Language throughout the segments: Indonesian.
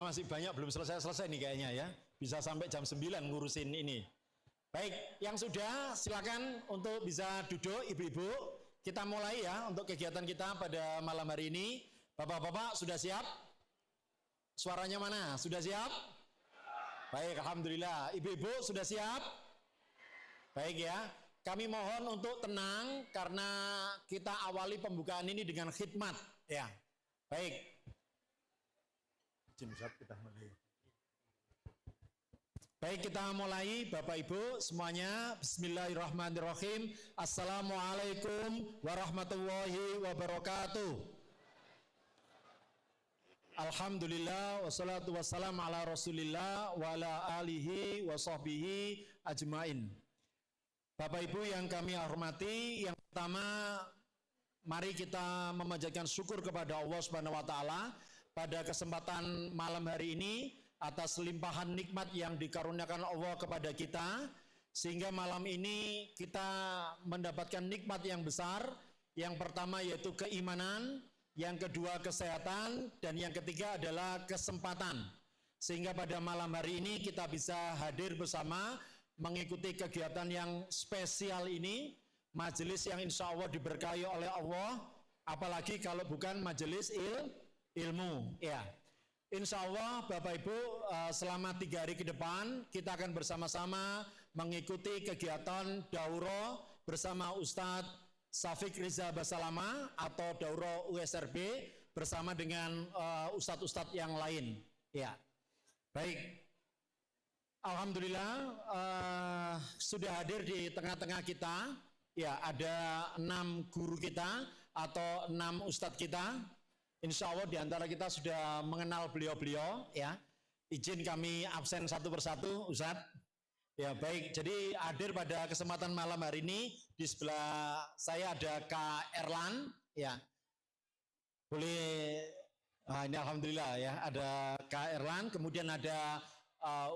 masih banyak belum selesai nih kayaknya ya. Bisa sampai jam 9 ngurusin ini. Baik, yang sudah silakan untuk bisa duduk ibu-ibu. Kita mulai ya untuk kegiatan kita pada malam hari ini. Bapak-bapak sudah siap? Suaranya mana? Sudah siap? Baik, alhamdulillah. Ibu-ibu sudah siap? Baik ya. Kami mohon untuk tenang karena kita awali pembukaan ini dengan khidmat ya. Baik. Baik, kita mulai Bapak Ibu semuanya. Bismillahirrahmanirrahim. Assalamualaikum warahmatullahi wabarakatuh. Alhamdulillah wassalatu wassalamu ala Rasulillah wa ala alihi wa sahbihi ajmain. Bapak Ibu yang kami hormati, yang pertama mari kita memanjatkan syukur kepada Allah Subhanahu wa taala pada kesempatan malam hari ini atas limpahan nikmat yang dikaruniakan Allah kepada kita, sehingga malam ini kita mendapatkan nikmat yang besar. Yang pertama yaitu keimanan, yang kedua kesehatan, dan yang ketiga adalah kesempatan. Sehingga pada malam hari ini kita bisa hadir bersama mengikuti kegiatan yang spesial ini, majelis yang insya Allah diberkahi oleh Allah, apalagi kalau bukan majelis ilmu. Ya, insya Allah Bapak Ibu selama 3 hari ke depan kita akan bersama-sama mengikuti kegiatan daurah bersama Ustadz Syafiq Riza Basalama atau daurah USRB bersama dengan ustadz-ustadz yang lain. Ya, baik. Alhamdulillah sudah hadir di tengah-tengah kita. Ya, ada 6 guru kita atau 6 ustadz kita. Insya Allah diantara kita sudah mengenal beliau-beliau. Ya, izin kami absen satu persatu, Ustadz. Ya baik, jadi hadir pada kesempatan malam hari ini di sebelah saya ada Kak Erlan, ya. Boleh, ini alhamdulillah ya, ada Kak Erlan, kemudian ada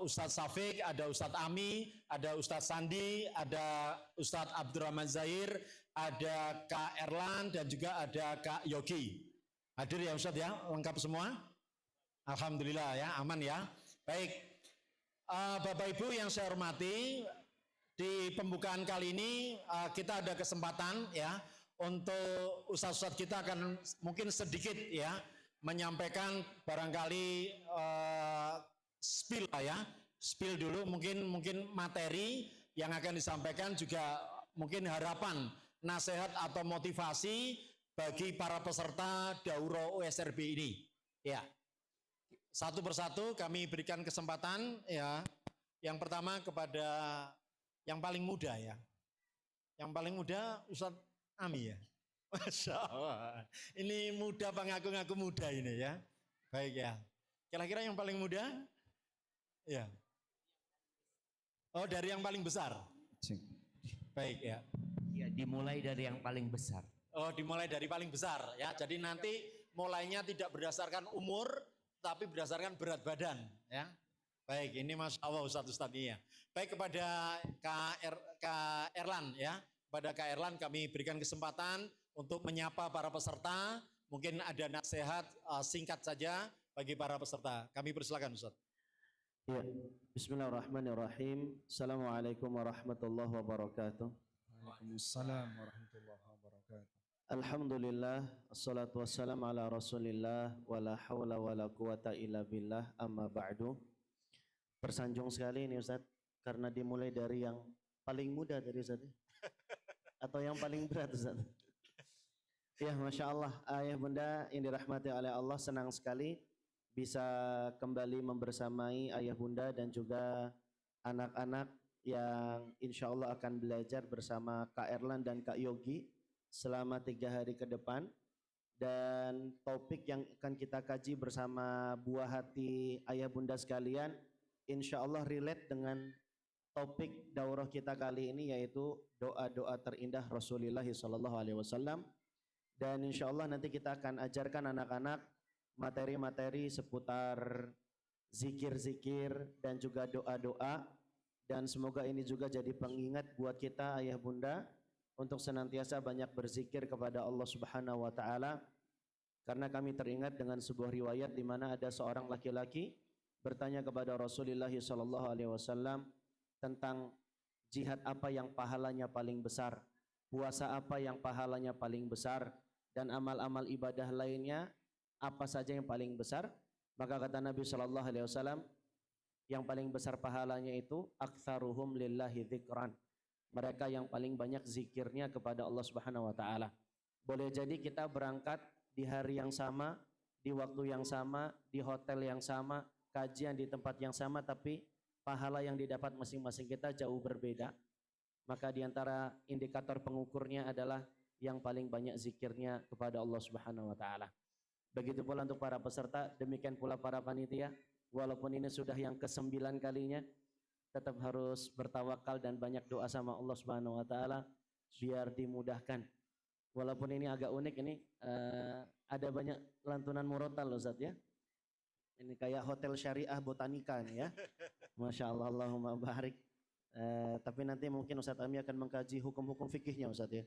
Ustadz Syafiq, ada Ustadz Ami, ada Ustadz Sandi, ada Ustadz Abdurrahman Zahir, ada Kak Erlan, dan juga ada Kak Yogi. Hadir ya Ustadz ya, lengkap semua? Alhamdulillah ya, aman ya. Baik. Bapak Ibu yang saya hormati, di pembukaan kali ini kita ada kesempatan ya untuk ustadz-ustadz kita akan mungkin sedikit ya menyampaikan barangkali spill lah ya, spill dulu mungkin materi yang akan disampaikan, juga mungkin harapan, nasihat atau motivasi bagi para peserta daurah USRB ini ya. Satu persatu kami berikan kesempatan ya. Yang pertama kepada yang paling muda ya. Yang paling muda Ustadz Ami ya. Masya Allah. Ini muda pengaku-ngaku muda ini ya. Baik ya. Kira-kira yang paling muda? Ya. Oh, dari yang paling besar. Baik ya. Ya, dimulai dari yang paling besar. Oh, dimulai dari paling besar ya. Jadi nanti mulainya tidak berdasarkan umur, tapi berdasarkan berat badan ya. Baik, ini Masya Allah Ustadz ini ya. Baik, kepada Kak Erlan ya. Kepada Kak Erlan kami berikan kesempatan untuk menyapa para peserta. Mungkin ada nasihat singkat saja bagi para peserta. Kami persilakan Ustadz. Ya, Bismillahirrahmanirrahim. Assalamualaikum warahmatullahi wabarakatuh. Waalaikumsalam warahmatullahi wabarakatuh. Alhamdulillah, assalatu wassalamu ala rasulillah, wala hawla wala quwata illa billah, amma ba'du. Bersanjung sekali ini Ustaz, karena dimulai dari yang paling muda dari Ustaz. Atau yang paling berat Ustaz. Ya, Masya Allah, ayah bunda yang dirahmati oleh Allah, senang sekali bisa kembali membersamai ayah bunda dan juga anak-anak yang insya Allah akan belajar bersama Kak Erlan dan Kak Yogi selama 3 hari ke depan. Dan topik yang akan kita kaji bersama buah hati ayah bunda sekalian insya Allah relate dengan topik daurah kita kali ini, yaitu doa-doa terindah Rasulullah SAW. Dan insya Allah nanti kita akan ajarkan anak-anak materi-materi seputar zikir-zikir dan juga doa-doa. Dan semoga ini juga jadi pengingat buat kita ayah bunda untuk senantiasa banyak berzikir kepada Allah Subhanahu wa taala. Karena kami teringat dengan sebuah riwayat di mana ada seorang laki-laki bertanya kepada Rasulullah sallallahu alaihi wasallam tentang jihad apa yang pahalanya paling besar, puasa apa yang pahalanya paling besar, dan amal-amal ibadah lainnya apa saja yang paling besar. Maka kata Nabi sallallahu alaihi wasallam, yang paling besar pahalanya itu aktsaruhum lillahi dzikran. Mereka yang paling banyak zikirnya kepada Allah Subhanahu wa taala. Boleh jadi kita berangkat di hari yang sama, di waktu yang sama, di hotel yang sama, kajian di tempat yang sama, tapi pahala yang didapat masing-masing kita jauh berbeda. Maka di antara indikator pengukurnya adalah yang paling banyak zikirnya kepada Allah Subhanahu wa taala. Begitu pula untuk para peserta, demikian pula para panitia. Walaupun ini sudah yang ke-9 kalinya, tetap harus bertawakal dan banyak doa sama Allah Subhanahu wa taala biar dimudahkan. Walaupun ini agak unik, ini ada banyak lantunan murotal loh Ustaz ya. Ini kayak hotel syariah botanika nih ya. Masya Allah, Allahumma barik. Tapi nanti mungkin Ustaz Ami akan mengkaji hukum-hukum fikihnya Ustaz ya.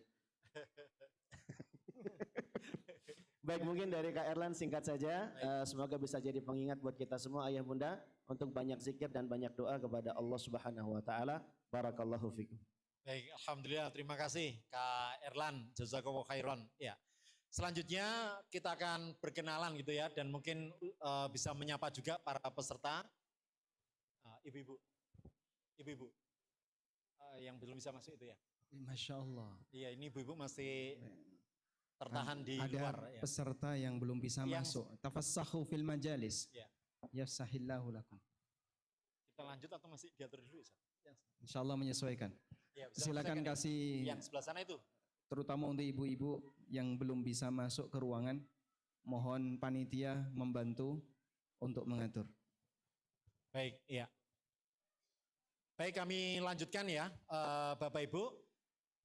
Baik, mungkin dari Kak Erlan singkat saja. Semoga bisa jadi pengingat buat kita semua ayah bunda untuk banyak zikir dan banyak doa kepada Allah Subhanahu wa taala. Barakallahu fikum. Baik, alhamdulillah, terima kasih Kak Erlan, jazakallahu khairan. Ya. Selanjutnya kita akan berkenalan gitu ya, dan mungkin bisa menyapa juga para peserta. Ibu-ibu, ibu-ibu yang belum bisa masuk itu ya. Masya Allah. Iya, ini ibu-ibu masih tertahan di ada luar. Ada peserta yang belum bisa masuk. Tafassahu fil majalis. Ya. Yafsahillahu lakum. Kita lanjut atau masih diatur dulu Ustaz? Insya Allah menyesuaikan. Ya, Silakan kasih yang sebelah sana itu. Terutama untuk ibu-ibu yang belum bisa masuk ke ruangan, mohon panitia membantu untuk mengatur. Baik, iya. Baik, kami lanjutkan ya, Bapak Ibu.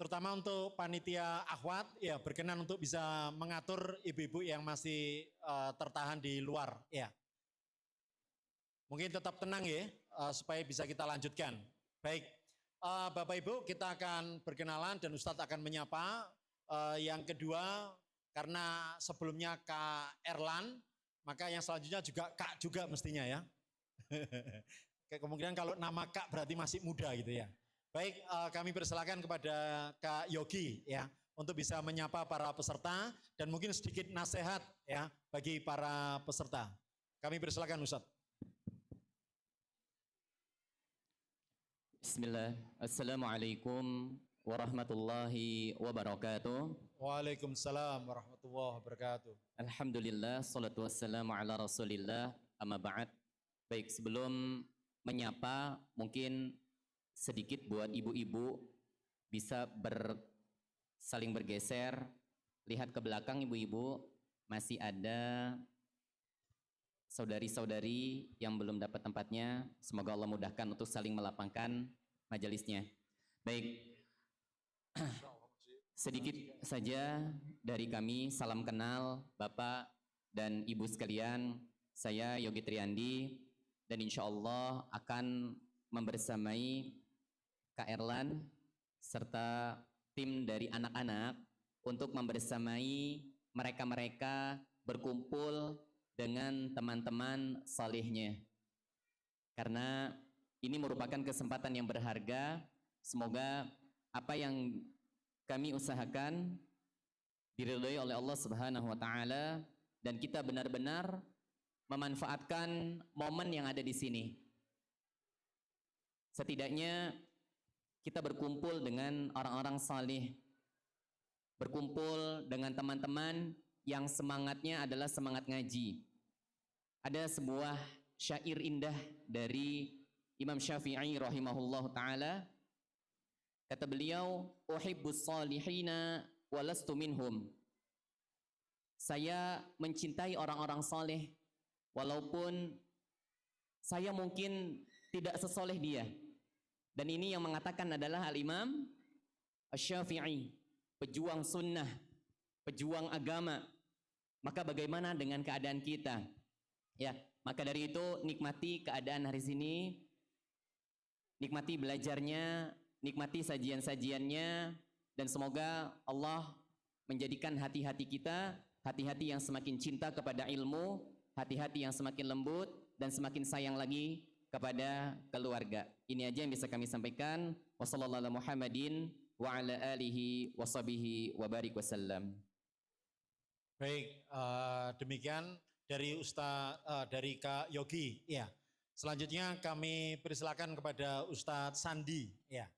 Terutama untuk panitia akhwat, ya berkenan untuk bisa mengatur ibu-ibu yang masih tertahan di luar. Ya. Mungkin tetap tenang ya, supaya bisa kita lanjutkan. Baik, Bapak Ibu, kita akan berkenalan dan Ustadz akan menyapa. Yang kedua, karena sebelumnya Kak Erlan, maka yang selanjutnya juga Kak juga mestinya ya. Kemungkinan kalau nama Kak berarti masih muda gitu ya. Baik, kami persilakan kepada Kak Yogi ya untuk bisa menyapa para peserta dan mungkin sedikit nasihat ya bagi para peserta. Kami persilakan Ustadz. Bismillah. Assalamualaikum warahmatullahi wabarakatuh. Waalaikumsalam warahmatullahi wabarakatuh. Alhamdulillah, salatu wassalamu ala rasulillah, amma ba'd. Baik, sebelum menyapa mungkin sedikit buat ibu-ibu bisa saling bergeser, lihat ke belakang ibu-ibu, masih ada saudari-saudari yang belum dapat tempatnya. Semoga Allah mudahkan untuk saling melapangkan majelisnya. Baik, sedikit saja dari kami, salam kenal Bapak dan Ibu sekalian. Saya Yogi Triandi dan insya Allah akan membersamai Kak Erlan serta tim dari anak-anak untuk membersamai mereka-mereka berkumpul dengan teman-teman salehnya. Karena ini merupakan kesempatan yang berharga. Semoga apa yang kami usahakan diridhoi oleh Allah Subhanahu wa taala dan kita benar-benar memanfaatkan momen yang ada di sini. Setidaknya kita berkumpul dengan orang-orang saleh, berkumpul dengan teman-teman yang semangatnya adalah semangat ngaji. Ada sebuah syair indah dari Imam Syafi'i rahimahullah ta'ala. Kata beliau, uhibbus salihina walastu minhum. Saya mencintai orang-orang saleh walaupun saya mungkin tidak sesoleh dia. Dan ini yang mengatakan adalah Al-Imam Asy-Syafi'i, pejuang sunnah, pejuang agama. Maka bagaimana dengan keadaan kita? Ya, maka dari itu nikmati keadaan hari sini, nikmati belajarnya, nikmati sajian-sajiannya, dan semoga Allah menjadikan hati-hati kita hati-hati yang semakin cinta kepada ilmu, hati-hati yang semakin lembut, dan semakin sayang lagi kepada keluarga. Ini aja yang bisa kami sampaikan. Wassallallahu ala Muhammadin wa ala alihi wa sahbihi wa barik wasallam. Baik, demikian dari dari Kak Yogi. Ya. Selanjutnya kami persilakan kepada Ustadz Sandi. Ya.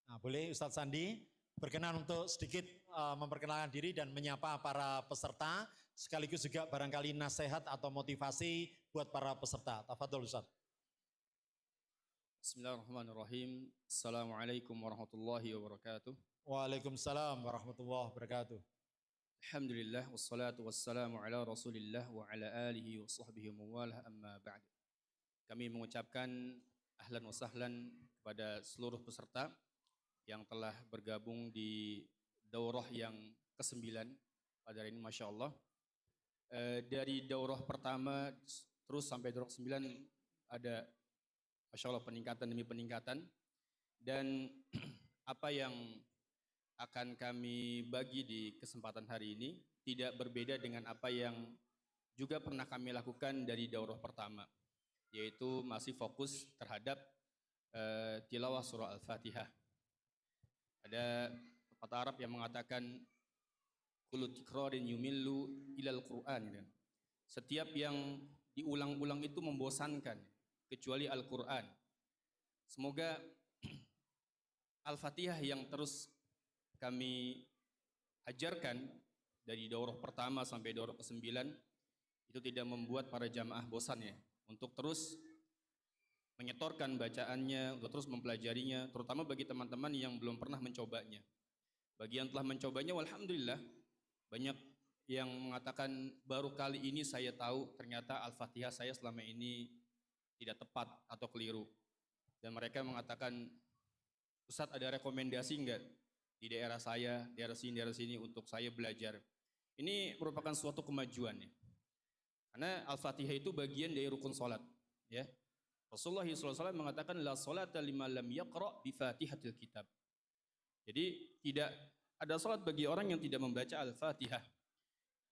Nah, boleh Ustadz Sandi berkenan untuk sedikit memperkenalkan diri dan menyapa para peserta, sekaligus juga barangkali nasihat atau motivasi buat para peserta. Tafadhol Ustadz. Bismillahirrahmanirrahim. Assalamualaikum warahmatullahi wabarakatuh. Waalaikumsalam warahmatullahi wabarakatuh. Alhamdulillah wassalatu wassalamu ala Rasulillah wa ala alihi wa sahbihi wa mawalah amma ba'd. Kami mengucapkan ahlan wa sahlan kepada seluruh peserta yang telah bergabung di daurah yang ke-9 pada hari ini, Masya Allah. Dari daurah pertama terus sampai daurah 9 ada Masya Allah peningkatan demi peningkatan. Dan apa yang akan kami bagi di kesempatan hari ini tidak berbeda dengan apa yang juga pernah kami lakukan dari daurah pertama, yaitu masih fokus terhadap tilawah surah Al-Fatihah. Ada kata Arab yang mengatakan kullu tikrarin yumillu ilal Qur'an. Setiap yang diulang-ulang itu membosankan kecuali Al-Qur'an. Semoga Al-Fatihah yang terus kami ajarkan dari daurah pertama sampai daurah ke-9 itu tidak membuat para jamaah bosan ya, untuk terus menyetorkan bacaannya, untuk terus mempelajarinya, terutama bagi teman-teman yang belum pernah mencobanya. Bagi yang telah mencobanya, alhamdulillah banyak yang mengatakan baru kali ini saya tahu ternyata Al-Fatihah saya selama ini tidak tepat atau keliru. Dan mereka mengatakan, Ustadz ada rekomendasi enggak di daerah saya, daerah sini untuk saya belajar. Ini merupakan suatu kemajuan ya. Karena Al-Fatihah itu bagian dari rukun salat, ya. Rasulullah SAW mengatakan la salata liman lam yaqra bi Fatihatil kitab. Jadi tidak ada salat bagi orang yang tidak membaca Al-Fatihah.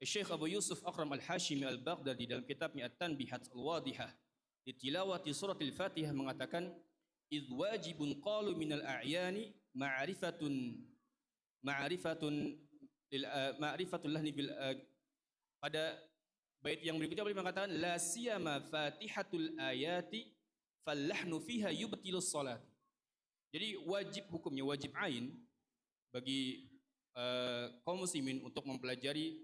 Syekh Abu Yusuf Akram Al-Hashimi Al-Baghdadi dalam kitabnya At-Tanbihat Al-Wadihah di tilawati surat Al-Fatihah mengatakan idh wajibun qalu minal a'yani ma'rifatun lahni bil pada bait yang berikutnya beliau mengatakan la siyama fatihatul ayati fallahnu fiha yubtilus salat. Jadi wajib hukumnya wajib ain bagi kaum muslimin untuk mempelajari,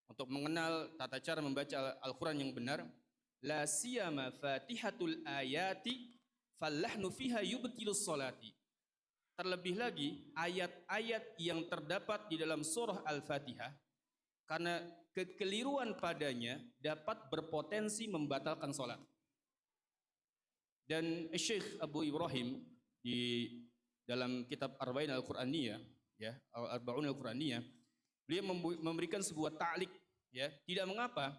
untuk mengenal tata cara membaca Al-Qur'an yang benar. La siyama fatihatul ayati fallahnu fiha yubtilus salati. Terlebih lagi ayat-ayat yang terdapat di dalam surah Al-Fatihah, karena kekeliruan padanya dapat berpotensi membatalkan salat. Dan Syekh Abu Ibrahim di dalam kitab Arba'in Al-Qur'aniyah, ya, Arba'un Al-Qur'aniyah, beliau memberikan sebuah ta'liq, ya, tidak mengapa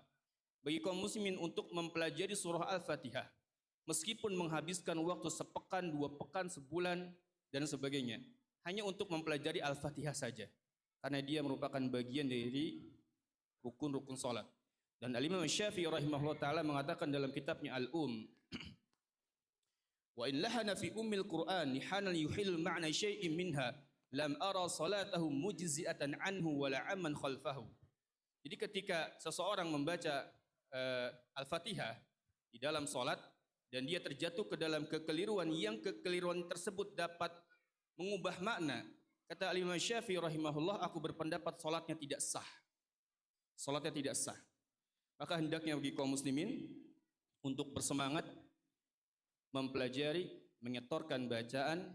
bagi kaum muslimin untuk mempelajari surah Al-Fatihah meskipun menghabiskan waktu sepekan, 2 pekan, sebulan dan sebagainya, hanya untuk mempelajari Al-Fatihah saja, karena dia merupakan bagian dari rukun-rukun salat. Dan Al-Imam Syafi'i rahimahullah taala mengatakan dalam kitabnya Al-Um, wa in lahana fi ummil Qur'an hanan yuhil ma'na syai'in minha lam ara salatahu mujzi'atan anhu wala amman khalfahu. Jadi ketika seseorang membaca Al-Fatihah di dalam salat dan dia terjatuh ke dalam kekeliruan yang kekeliruan tersebut dapat mengubah makna, kata Al-Imam Syafi'i rahimahullah, aku berpendapat salatnya tidak sah. Salatnya tidak sah. Maka hendaknya bagi kaum muslimin untuk bersemangat mempelajari, menyetorkan bacaan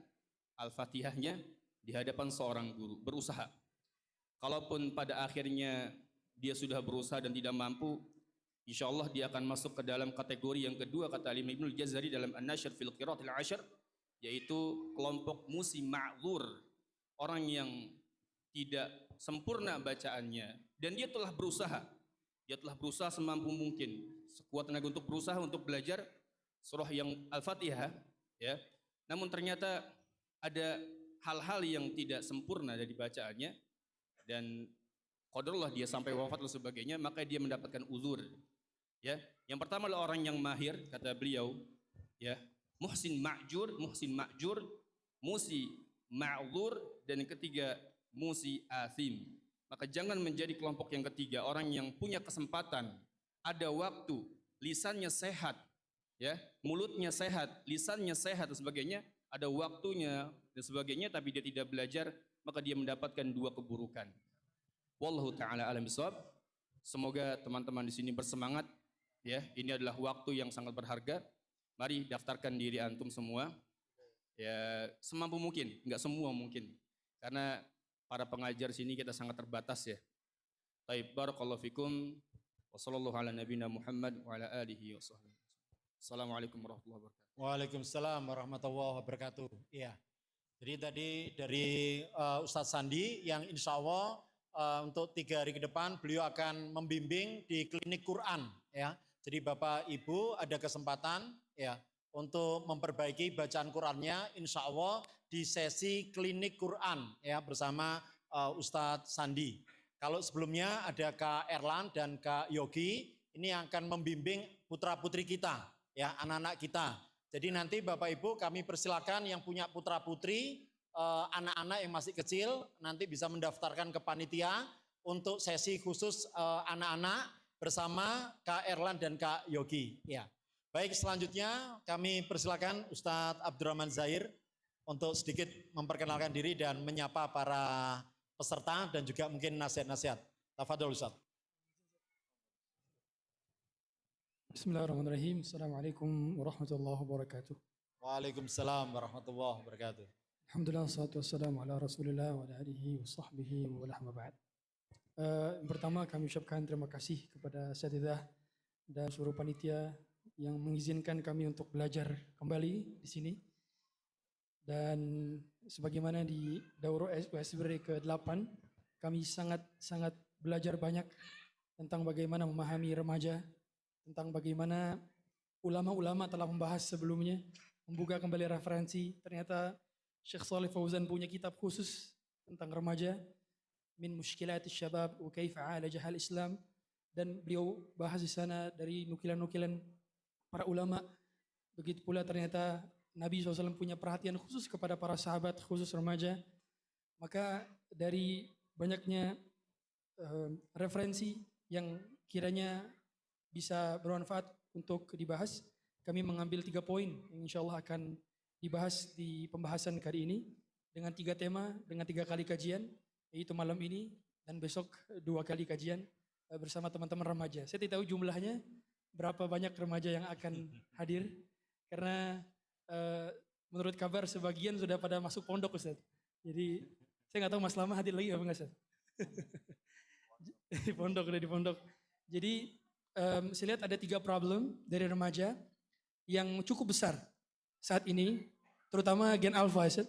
Al-Fatihahnya di hadapan seorang guru, berusaha. Kalaupun pada akhirnya dia sudah berusaha dan tidak mampu, insyaallah dia akan masuk ke dalam kategori yang kedua, kata Imam Ibnul Jazari dalam An-Nashr fil Qiraatil Ashr, yaitu kelompok musim ma'dzur, orang yang tidak sempurna bacaannya dan dia telah berusaha semampu mungkin, sekuat tenaga untuk berusaha untuk belajar surah yang Al-Fatihah, ya. Namun ternyata ada hal-hal yang tidak sempurna dari bacaannya dan qadarullah dia sampai wafat dan sebagainya, maka dia mendapatkan uzur. Ya, yang pertama adalah orang yang mahir, kata beliau, ya, muhsin ma'jur, musi ma'zur, dan yang ketiga musi athim. Maka jangan menjadi kelompok yang ketiga, orang yang punya kesempatan, ada waktu, lisannya sehat, ya, mulutnya sehat, lisannya sehat dan sebagainya, ada waktunya dan sebagainya, tapi dia tidak belajar, maka dia mendapatkan dua keburukan. Wallahu taala alam bisawab. Semoga teman-teman di sini bersemangat, ya. Ini adalah waktu yang sangat berharga. Mari daftarkan diri antum semua, ya, semampu mungkin, enggak semua mungkin, karena para pengajar sini kita sangat terbatas, ya. Baik, barakallahu fikum. Wassallallahu ala nabiyina Muhammad wa ala alihi wa sahbihi. Assalamualaikum warahmatullahi wabarakatuh. Waalaikumsalam warahmatullahi wabarakatuh. Iya. Jadi tadi dari Ustadz Sandi yang insya Allah untuk 3 hari ke depan beliau akan membimbing di klinik Quran, ya. Jadi Bapak Ibu ada kesempatan, ya, untuk memperbaiki bacaan Qurannya insya Allah di sesi klinik Quran, ya, bersama Ustadz Sandi. Kalau sebelumnya ada Kak Erlan dan Kak Yogi, ini yang akan membimbing putra-putri kita, ya, anak-anak kita. Jadi nanti Bapak Ibu kami persilakan yang punya putra-putri, anak-anak yang masih kecil, nanti bisa mendaftarkan ke panitia untuk sesi khusus anak-anak bersama Kak Erlan dan Kak Yogi. Ya. Baik, selanjutnya kami persilakan Ustadz Abdurrahman Zahir untuk sedikit memperkenalkan diri dan menyapa para peserta dan juga mungkin nasihat-nasihat. Tafadhol Ustadz. Bismillahirrahmanirrahim. Assalamualaikum warahmatullahi wabarakatuh. Waalaikumsalam warahmatullahi wabarakatuh. Alhamdulillah, salatu wassalamu ala rasulillah wa ala alihi wa sahbihi wa ala ba'd. Pertama kami ucapkan terima kasih kepada Asatidzah dan seluruh panitia yang mengizinkan kami untuk belajar kembali di sini. Dan sebagaimana di Daurah USBR ke-8, kami sangat belajar banyak tentang bagaimana memahami remaja, tentang bagaimana ulama-ulama telah membahas sebelumnya, membuka kembali referensi. Ternyata Syekh Shalih Fauzan punya kitab khusus tentang remaja, Min Mushkilatis Syabab wa Kaifa 'Alajaha Al-Islam, dan beliau bahas di sana dari nukilan-nukilan para ulama. Begitu pula ternyata Nabi SAW punya perhatian khusus kepada para sahabat, khusus remaja. Maka dari banyaknya referensi yang kiranya bisa bermanfaat untuk dibahas, kami mengambil 3 poin yang insya Allah akan dibahas di pembahasan kali ini dengan 3 tema, dengan 3 kali kajian, yaitu malam ini dan besok 2 kali kajian bersama teman-teman remaja. Saya tidak tahu jumlahnya berapa banyak remaja yang akan hadir, karena menurut kabar sebagian sudah pada masuk pondok, Ustaz. Jadi saya nggak tahu Mas Lama hadir lagi apa enggak, Ustaz. Di pondok. Jadi saya lihat ada 3 problem dari remaja yang cukup besar saat ini, terutama Gen Alpha, Ustaz.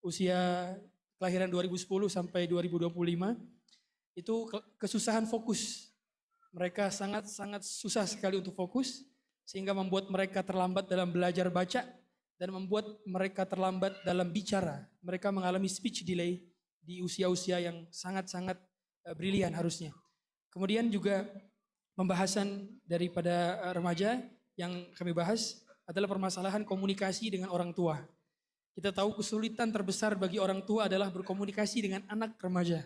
Usia kelahiran 2010 sampai 2025 itu kesusahan fokus. Mereka sangat susah sekali untuk fokus, sehingga membuat mereka terlambat dalam belajar baca dan membuat mereka terlambat dalam bicara. Mereka mengalami speech delay di usia-usia yang sangat brilian harusnya. Kemudian juga pembahasan daripada remaja yang kami bahas adalah permasalahan komunikasi dengan orang tua. Kita tahu kesulitan terbesar bagi orang tua adalah berkomunikasi dengan anak remaja.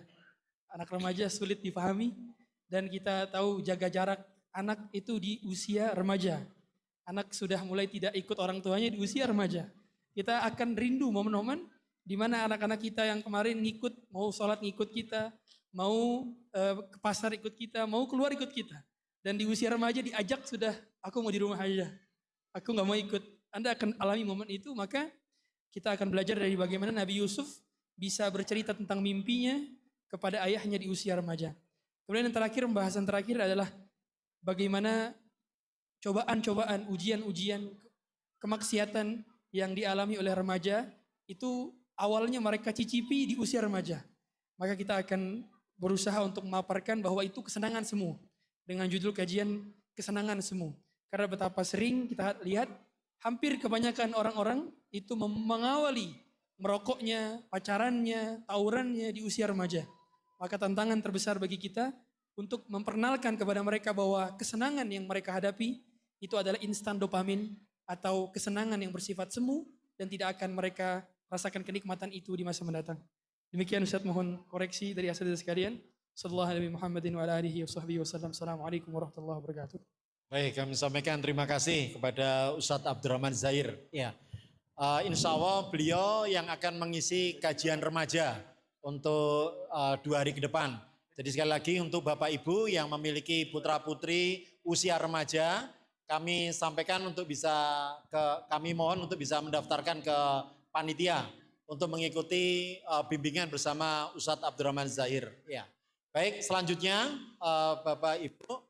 Anak remaja sulit dipahami, dan kita tahu jaga jarak anak itu di usia remaja. Anak sudah mulai tidak ikut orang tuanya di usia remaja. Kita akan rindu momen-momen di mana anak-anak kita yang kemarin ngikut, mau sholat ngikut kita, mau ke pasar ikut kita, mau keluar ikut kita. Dan di usia remaja diajak sudah, aku mau di rumah aja, aku gak mau ikut. Anda akan alami momen itu, maka kita akan belajar dari bagaimana Nabi Yusuf bisa bercerita tentang mimpinya kepada ayahnya di usia remaja. Kemudian yang terakhir, pembahasan terakhir adalah bagaimana cobaan-cobaan, ujian-ujian, kemaksiatan yang dialami oleh remaja itu awalnya mereka cicipi di usia remaja. Maka kita akan berusaha untuk memaparkan bahwa itu kesenangan semu, dengan judul kajian kesenangan semu. Karena betapa sering kita lihat hampir kebanyakan orang-orang itu mengawali merokoknya, pacarannya, tawurannya di usia remaja. maka tantangan terbesar bagi kita untuk memperkenalkan kepada mereka bahwa kesenangan yang mereka hadapi itu adalah instan dopamin atau kesenangan yang bersifat semu dan tidak akan mereka rasakan kenikmatan itu di masa mendatang. Demikian Ustaz, mohon koreksi dari asatidz sekalian. Sallallahu alaihi Muhammadin wa ala alihi wasallam. Assalamualaikum warahmatullahi wabarakatuh. Baik, kami sampaikan terima kasih kepada Ustadz Abdurrahman Zahir. Ya, insya Allah beliau yang akan mengisi kajian remaja untuk 2 hari ke depan. Jadi sekali lagi untuk Bapak Ibu yang memiliki putra putri usia remaja, kami sampaikan untuk kami mohon untuk bisa mendaftarkan ke panitia untuk mengikuti bimbingan bersama Ustadz Abdurrahman Zahir. Ya, baik, selanjutnya Bapak Ibu,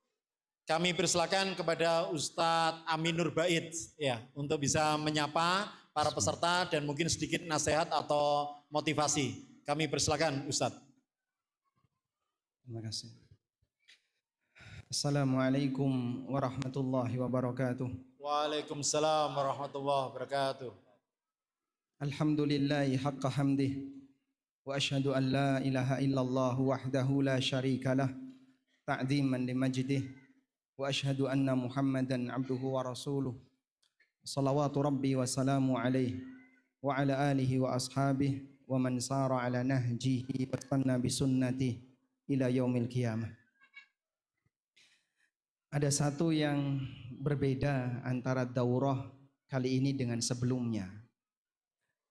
kami persilakan kepada Ustadz Aminur Bait ya untuk bisa menyapa para peserta dan mungkin sedikit nasihat atau motivasi. Kami persilakan Ustadz. Terima kasih. Assalamualaikum warahmatullahi wabarakatuh. Waalaikumsalam warahmatullahi wabarakatuh. Alhamdulillahi haqqa hamdih. Wa ashhadu an la ilaha illallah wahdahu la syarika lah. Ta'ziman li majdih. Wa ashhadu anna Muhammadan abduhu wa rasuluh. Salawatu rabbi wa salamu alaihi wa ala alihi wa ashabihi wa man sara ala nahjihi wa tanna bi sunnatihi ila yaumil qiyamah. Ada satu yang berbeda antara daurah kali ini dengan sebelumnya.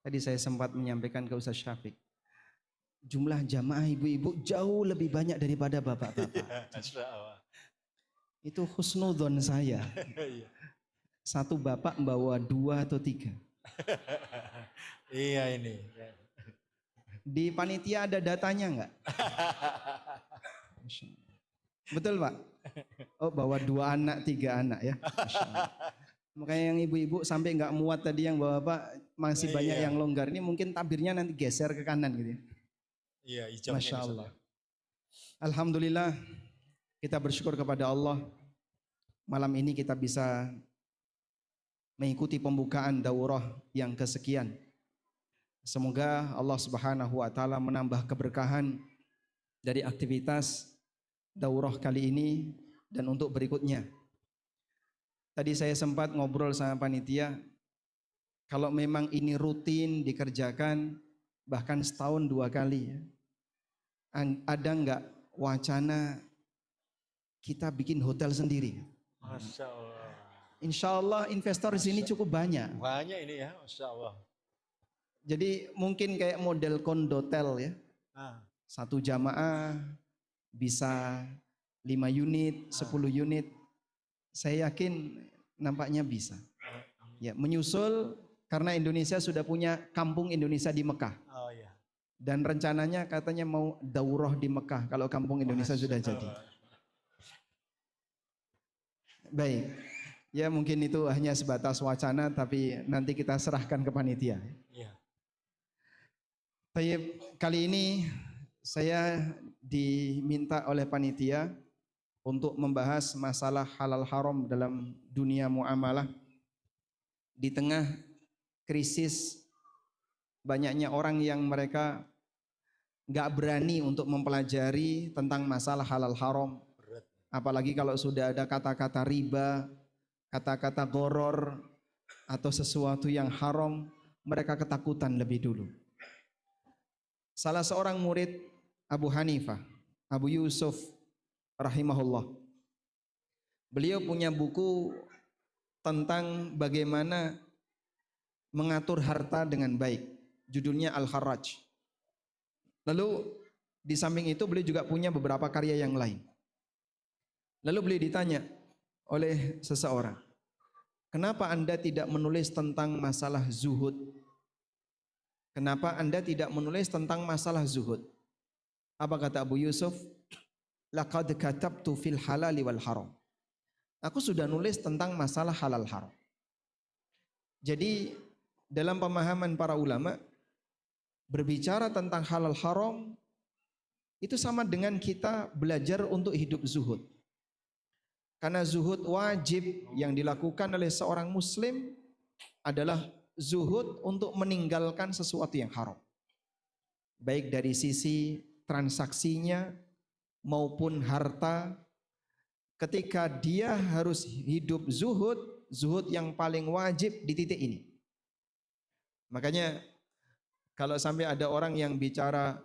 Tadi saya sempat menyampaikan ke Ustaz Syafiq, jumlah jamaah ibu-ibu jauh lebih banyak daripada bapak-bapak. Itu husnudzon saya. Satu bapak membawa 2 atau 3. Iya ini. Di panitia ada datanya enggak? Betul Pak? Oh, bawa 2 anak, 3 anak ya. Makanya yang ibu-ibu sampai enggak muat tadi yang bawa Pak, masih banyak yang longgar. Ini mungkin tabirnya nanti geser ke kanan gitu ya. Iya, ijabnya. Masya Allah. Alhamdulillah, kita bersyukur kepada Allah. Malam ini kita bisa mengikuti pembukaan daurah yang kesekian. Semoga Allah Subhanahu wa taala menambah keberkahan dari aktivitas daurah kali ini dan untuk berikutnya. Tadi saya sempat ngobrol sama panitia, kalau memang ini rutin dikerjakan bahkan setahun 2 kali ya, ada enggak wacana kita bikin hotel sendiri? Masya Allah. Insya Allah investor di sini cukup banyak. Banyak ini ya, Masya Allah. Jadi mungkin kayak model kondotel ya. Satu jamaah bisa 5 unit, 10 unit. Saya yakin nampaknya bisa. Ya, menyusul karena Indonesia sudah punya kampung Indonesia di Mekah. Oh iya. Dan rencananya katanya mau daurah di Mekah kalau kampung Indonesia sudah jadi. Baik. Ya mungkin itu hanya sebatas wacana tapi nanti kita serahkan ke panitia. Iya. Baik, kali ini saya diminta oleh panitia untuk membahas masalah halal haram dalam dunia muamalah. Di tengah krisis banyaknya orang yang mereka gak berani untuk mempelajari tentang masalah halal haram. Apalagi kalau sudah ada kata-kata riba, kata-kata goror atau sesuatu yang haram, mereka ketakutan lebih dulu. Salah seorang murid Abu Hanifah, Abu Yusuf rahimahullah. Beliau punya buku tentang bagaimana mengatur harta dengan baik. Judulnya Al-Kharraj. Lalu di samping itu beliau juga punya beberapa karya yang lain. Lalu beliau ditanya oleh seseorang, kenapa Anda tidak menulis tentang masalah zuhud? Kenapa Anda tidak menulis tentang masalah zuhud? Apa kata Abu Yusuf? Laqad katabtu fil halali wal haram. Aku sudah nulis tentang masalah halal haram. Jadi dalam pemahaman para ulama, berbicara tentang halal haram itu sama dengan kita belajar untuk hidup zuhud. Karena zuhud wajib yang dilakukan oleh seorang muslim adalah zuhud untuk meninggalkan sesuatu yang haram. Baik dari sisi transaksinya maupun harta, ketika dia harus hidup zuhud, zuhud yang paling wajib di titik ini. Makanya kalau sampai ada orang yang bicara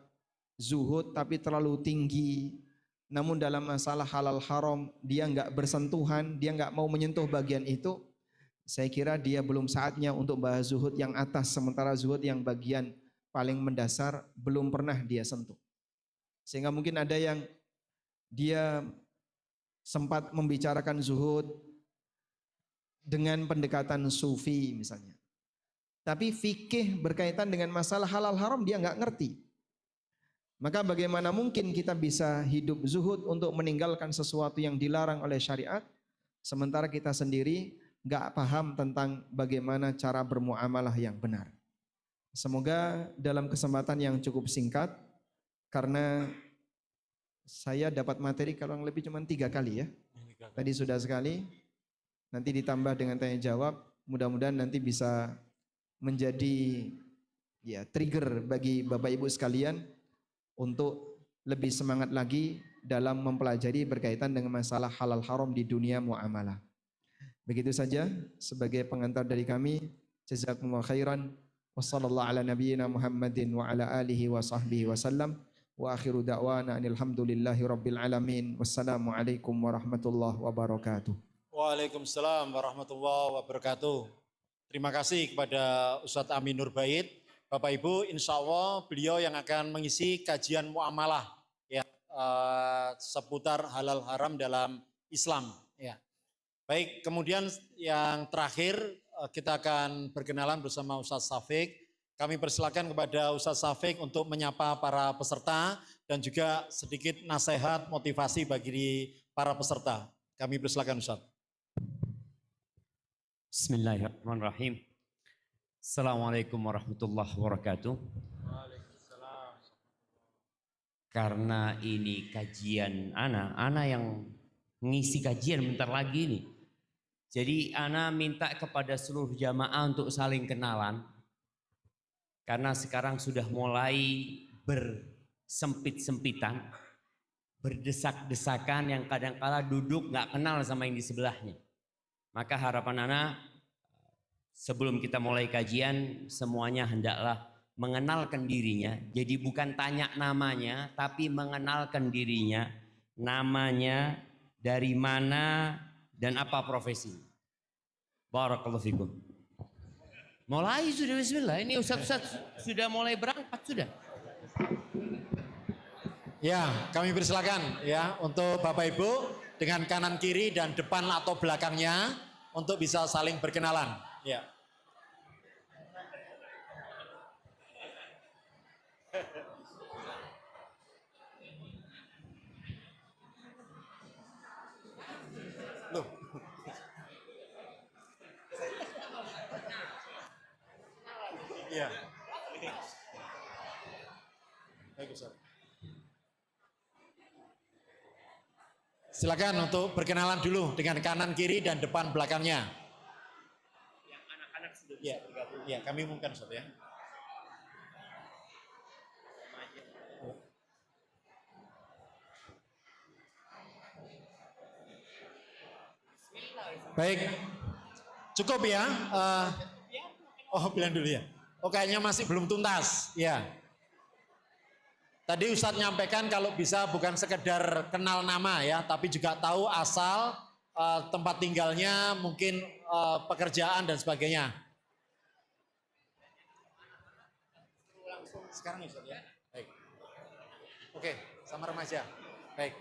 zuhud tapi terlalu tinggi, namun dalam masalah halal haram dia enggak bersentuhan, dia enggak mau menyentuh bagian itu, saya kira dia belum saatnya untuk bahas zuhud yang atas, sementara zuhud yang bagian paling mendasar belum pernah dia sentuh. Sehingga mungkin ada yang dia sempat membicarakan zuhud dengan pendekatan sufi misalnya. Tapi fikih berkaitan dengan masalah halal haram dia nggak ngerti. Maka bagaimana mungkin kita bisa hidup zuhud untuk meninggalkan sesuatu yang dilarang oleh syariat, sementara kita sendiri nggak paham tentang bagaimana cara bermuamalah yang benar. Semoga dalam kesempatan yang cukup singkat, karena saya dapat materi kalau yang lebih cuma 3 kali ya. Tadi sudah sekali, nanti ditambah dengan tanya jawab, mudah-mudahan nanti bisa menjadi ya trigger bagi Bapak Ibu sekalian untuk lebih semangat lagi dalam mempelajari berkaitan dengan masalah halal haram di dunia muamalah. Begitu saja sebagai pengantar dari kami. Jazakumullah khairan. Wassallallahu ala nabiyyina Muhammadin wa ala alihi wa sahbihi wasallam. Wa akhiru da'wana alhamdulillahi rabbil alamin. Wassalamualaikum warahmatullahi wabarakatuh. Waalaikumsalam warahmatullahi wabarakatuh. Terima kasih kepada Ustadz Amin Nur Bait. Bapak Ibu, insya Allah beliau yang akan mengisi kajian muamalah ya, seputar halal haram dalam Islam. Ya. Baik, kemudian yang terakhir kita akan berkenalan bersama Ustadz Syafiq. Kami persilakan kepada Ustadz Syafiq untuk menyapa para peserta dan juga sedikit nasihat motivasi bagi para peserta. Kami persilakan Ustadz. Bismillahirrahmanirrahim. Assalamualaikum warahmatullahi wabarakatuh. Karena ini kajian Ana yang mengisi kajian bentar lagi nih. Jadi Ana minta kepada seluruh jamaah untuk saling kenalan. Karena sekarang sudah mulai bersempit-sempitan, berdesak-desakan yang kadang-kala duduk nggak kenal sama yang di sebelahnya. Maka harapan Ana sebelum kita mulai kajian semuanya hendaklah mengenalkan dirinya. Jadi bukan tanya namanya tapi mengenalkan dirinya, namanya, dari mana dan apa profesi. Barakallahu fikum. Mulai sudah bismillah. Ini Ustaz sudah mulai berangkat sudah. Ya, kami persilakan ya untuk Bapak Ibu dengan kanan kiri dan depan atau belakangnya untuk bisa saling berkenalan. Ya. Loh. Iya. Baik, Ustaz. Silakan untuk berkenalan dulu dengan kanan kiri dan depan belakangnya. Yang anak-anak sudah bisa bergabung. Ya, kami umumkan Ustaz ya. Baik, cukup ya. Oh, bilang dulu ya. Oh, kayaknya masih belum tuntas. Ya. Tadi Ustadz nyampaikan kalau bisa bukan sekedar kenal nama ya, tapi juga tahu asal, tempat tinggalnya, mungkin pekerjaan dan sebagainya. Sekarang Ustadz ya. Baik. Oke, sama remaja. Baik.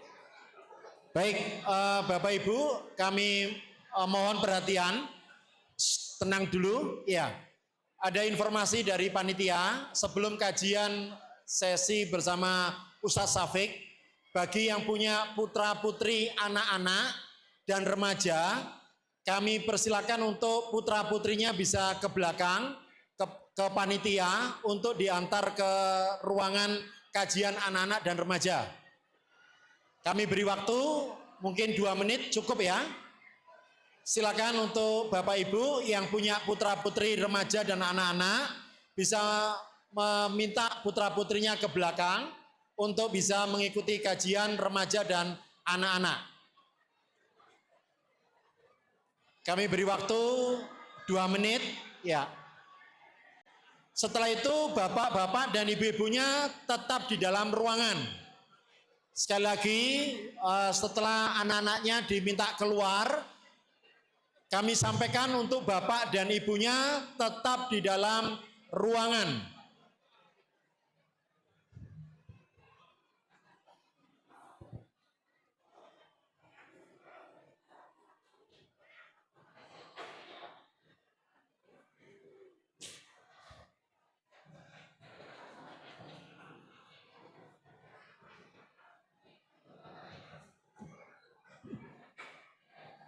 Baik, Bapak Ibu, kami mohon perhatian. Tenang dulu, ya. Ada informasi dari panitia sebelum kajian sesi bersama Ustadz Syafiq, bagi yang punya putra-putri, anak-anak dan remaja, kami persilakan untuk putra-putrinya bisa ke belakang, ke panitia untuk diantar ke ruangan kajian anak-anak dan remaja. Kami beri waktu mungkin 2 menit cukup ya. Silakan untuk Bapak Ibu yang punya putra-putri, remaja dan anak-anak bisa meminta putra-putrinya ke belakang untuk bisa mengikuti kajian remaja dan anak-anak. Kami beri waktu 2 menit, ya. Setelah itu bapak-bapak dan ibu-ibunya tetap di dalam ruangan. Sekali lagi, setelah anak-anaknya diminta keluar, kami sampaikan untuk bapak dan ibunya tetap di dalam ruangan.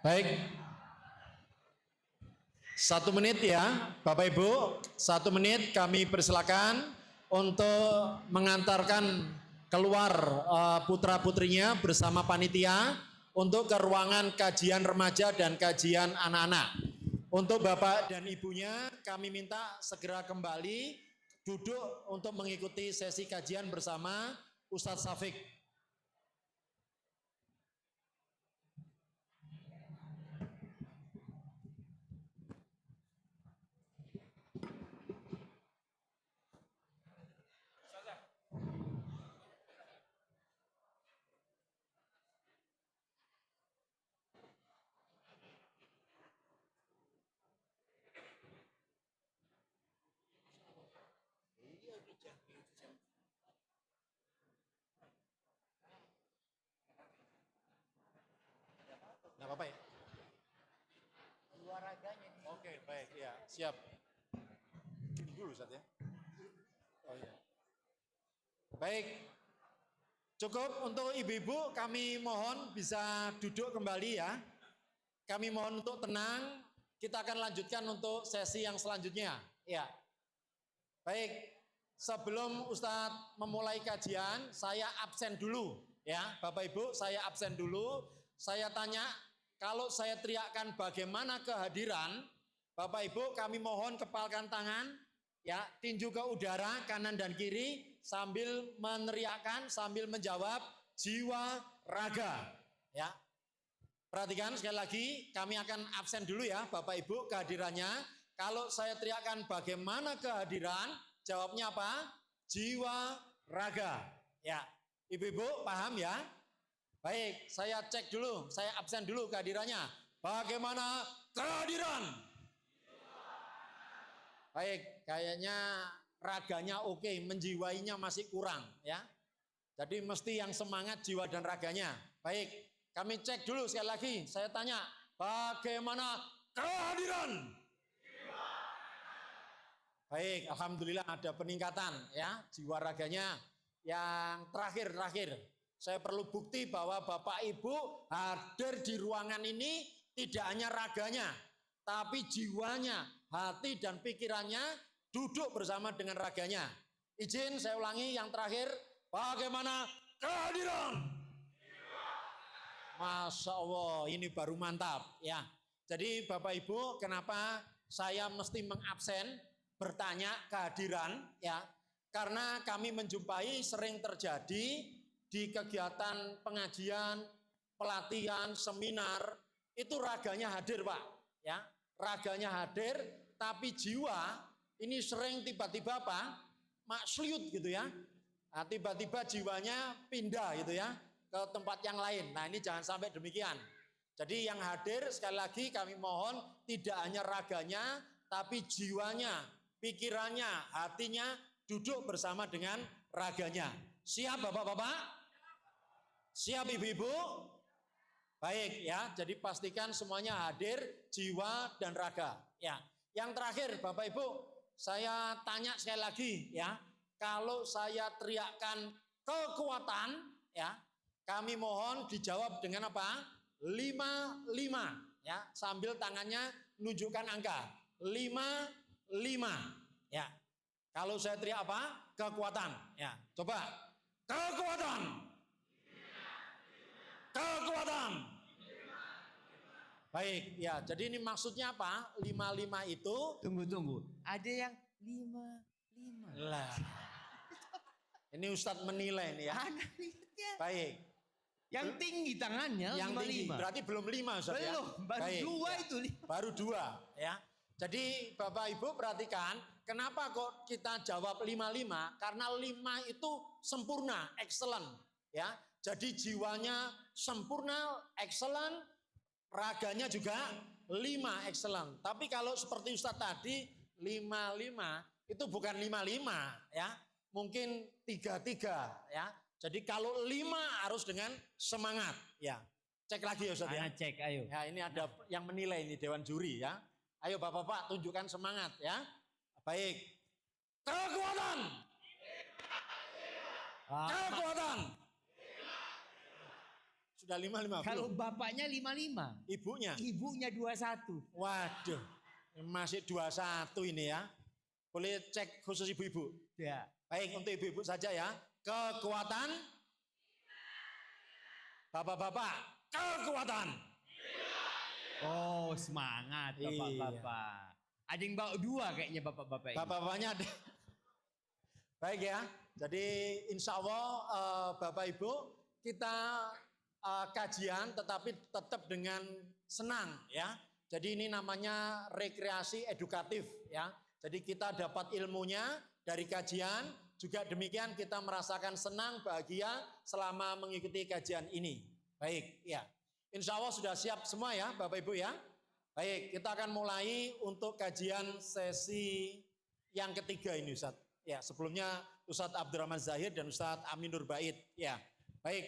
Baik, 1 menit ya Bapak Ibu, 1 menit kami persilakan untuk mengantarkan keluar putra putrinya bersama panitia untuk ke ruangan kajian remaja dan kajian anak-anak. Untuk Bapak dan Ibunya kami minta segera kembali duduk untuk mengikuti sesi kajian bersama Ustadz Syafiq. Nggak apa-apa ya? Oke, baik, ya, siap. Gini dulu, Ustaz ya. Oh iya. Baik, cukup untuk ibu-ibu, kami mohon bisa duduk kembali ya. Kami mohon untuk tenang, kita akan lanjutkan untuk sesi yang selanjutnya. Ya. Baik, sebelum Ustadz memulai kajian, saya absen dulu ya, Bapak Ibu, saya absen dulu. Saya tanya, kalau saya teriakkan bagaimana kehadiran, Bapak Ibu kami mohon kepalkan tangan, ya, tinju ke udara kanan dan kiri sambil meneriakkan, sambil menjawab jiwa raga, ya. Perhatikan sekali lagi, kami akan absen dulu ya Bapak Ibu kehadirannya. Kalau saya teriakkan bagaimana kehadiran, jawabnya apa? Jiwa raga. Ya, ibu-ibu paham ya? Baik, saya cek dulu, saya absen dulu kehadirannya. Bagaimana kehadiran? Baik, kayaknya raganya oke, menjiwainya masih kurang ya. Jadi mesti yang semangat jiwa dan raganya. Baik, kami cek dulu sekali lagi. Saya tanya, bagaimana kehadiran? Baik, alhamdulillah ada peningkatan ya jiwa raganya. Yang terakhir, saya perlu bukti bahwa Bapak Ibu hadir di ruangan ini tidak hanya raganya, tapi jiwanya, hati dan pikirannya duduk bersama dengan raganya. Izin saya ulangi yang terakhir, bagaimana kehadiran? Masya Allah, ini baru mantap ya. Jadi Bapak Ibu, kenapa saya mesti mengabsen bertanya kehadiran ya? Karena kami menjumpai sering terjadi di kegiatan pengajian, pelatihan, seminar, itu raganya hadir Pak ya. Raganya hadir, tapi jiwa ini sering tiba-tiba apa? Maksliut gitu ya. Nah, tiba-tiba jiwanya pindah gitu ya ke tempat yang lain. Nah, ini jangan sampai demikian. Jadi yang hadir sekali lagi kami mohon tidak hanya raganya tapi jiwanya, pikirannya, hatinya duduk bersama dengan raganya. Siap Bapak-bapak? Siap Ibu-ibu? Baik ya, jadi pastikan semuanya hadir jiwa dan raga. Ya. Yang terakhir Bapak Ibu, saya tanya sekali lagi ya. Kalau saya teriakkan kekuatan ya, kami mohon dijawab dengan apa? 55 ya, sambil tangannya menunjukkan angka 55 ya. Kalau saya teriak apa? Kekuatan ya. Coba. Kekuatan. Kekuatan. Baik ya, jadi ini maksudnya apa? 55 itu Tunggu. Ada yang 55. lah. Ini Ustadz menilai nih ya. Baik. Yang tinggi tangannya Yang 55. tinggi, berarti belum 5 Ustadz ya. Belum, baru Baik, 2 ya. itu. Baru 2 ya. Jadi Bapak Ibu perhatikan, kenapa kok kita jawab 55? Karena 5 itu sempurna, excellent ya. Jadi jiwanya sempurna, excellent, raganya juga 5 excellent. Tapi kalau seperti Ustadz tadi 55 itu bukan 55 ya. Mungkin 33 ya. Jadi kalau 5 harus dengan semangat ya. Cek lagi ya Ustadz ya. Cek ayo. Ya ini ada yang menilai ini Dewan Juri ya. Ayo Bapak-bapak tunjukkan semangat ya. Baik. Kekuatan. Kekuatan. Sudah 55 Kalau belum? bapaknya 55. Ibunya? Ibunya 21. Waduh. Masih 21 ini ya. Boleh cek khusus ibu-ibu? Ya. Baik untuk ibu-ibu saja ya. Kekuatan. Bapak-bapak. Kekuatan. Oh semangat bapak-bapak. Ada yang bawa 2 kayaknya bapak-bapak ini. Bapak-bapaknya ada. Baik ya. Jadi insya Allah Bapak Ibu kita kajian tetapi tetap dengan senang ya. Jadi ini namanya rekreasi edukatif ya. Jadi kita dapat ilmunya dari kajian, juga demikian kita merasakan senang, bahagia selama mengikuti kajian ini. Baik, ya. Insya Allah sudah siap semua ya Bapak Ibu ya. Baik, kita akan mulai untuk kajian sesi yang ketiga ini Ustadz. Ya, sebelumnya Ustadz Abdurrahman Zahir dan Ustadz Aminur Bait. Ya, baik.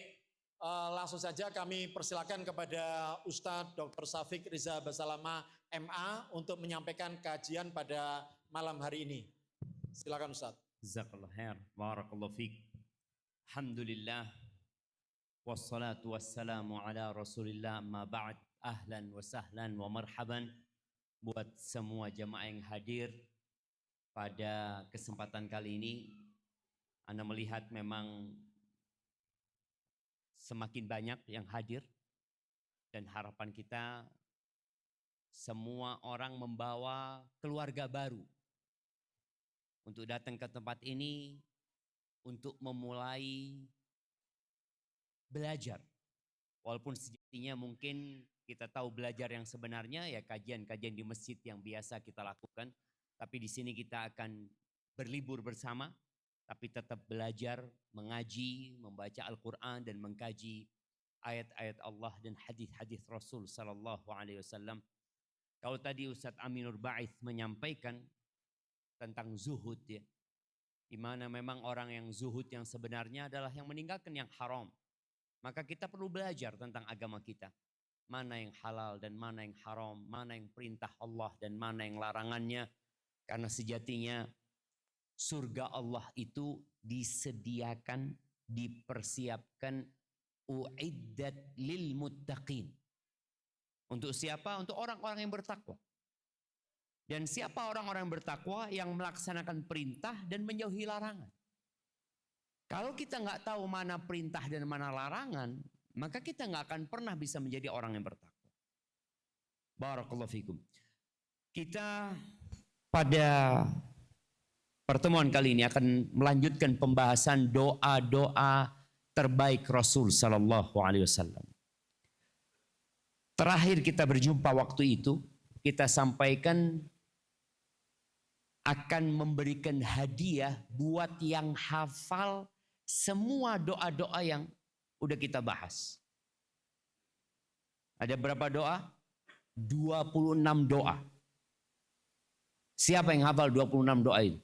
Langsung saja kami persilakan kepada Ustadz Dr. Syafiq Riza Basalama MA untuk menyampaikan kajian pada malam hari ini. Silakan Ustadz. Jazakallah khair. Barakallahu fiik. Alhamdulillah. Wassalatu wassalamu ala Rasulillah amma ba'd. Ahlan wa sahlan wa marhaban buat semua jamaah yang hadir pada kesempatan kali ini. Anda melihat memang semakin banyak yang hadir dan harapan kita semua orang membawa keluarga baru untuk datang ke tempat ini untuk memulai belajar. Walaupun sejatinya mungkin kita tahu belajar yang sebenarnya ya kajian-kajian di masjid yang biasa kita lakukan. Tapi di sini kita akan berlibur bersama, tapi tetap belajar, mengaji, membaca Al-Quran dan mengkaji ayat-ayat Allah dan hadis-hadis Rasul Sallallahu Alaihi Wasallam. Kalau tadi Ustadz Aminur Bait menyampaikan tentang zuhud ya, di mana memang orang yang zuhud yang sebenarnya adalah yang meninggalkan yang haram. Maka kita perlu belajar tentang agama kita. Mana yang halal dan mana yang haram, mana yang perintah Allah dan mana yang larangannya. Karena sejatinya surga Allah itu disediakan, dipersiapkan uiddat lil muttaqin. Untuk siapa? Untuk orang-orang yang bertakwa. Dan siapa orang-orang yang bertakwa yang melaksanakan perintah dan menjauhi larangan? Kalau kita nggak tahu mana perintah dan mana larangan, maka kita nggak akan pernah bisa menjadi orang yang bertakwa. Barakallahu fikum. Kita pada pertemuan kali ini akan melanjutkan pembahasan doa-doa terbaik Rasul Sallallahu Alaihi Wasallam. Terakhir kita berjumpa waktu itu, kita sampaikan akan memberikan hadiah buat yang hafal semua doa-doa yang udah kita bahas. Ada berapa doa? 26 doa. Siapa yang hafal 26 doa itu?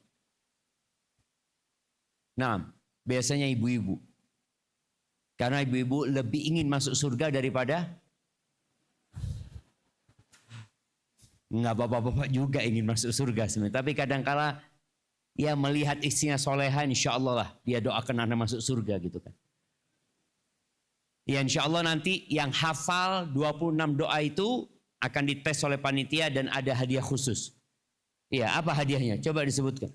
Nah, biasanya ibu-ibu. Karena ibu-ibu lebih ingin masuk surga daripada enggak, bapak-bapak juga ingin masuk surga sebenarnya. Tapi kadangkala ya melihat istrinya soleha, insya Allah lah dia doakan Anda masuk surga gitu kan. Ya insya Allah nanti yang hafal 26 doa itu akan dites oleh panitia dan ada hadiah khusus. Iya, apa hadiahnya? Coba disebutkan.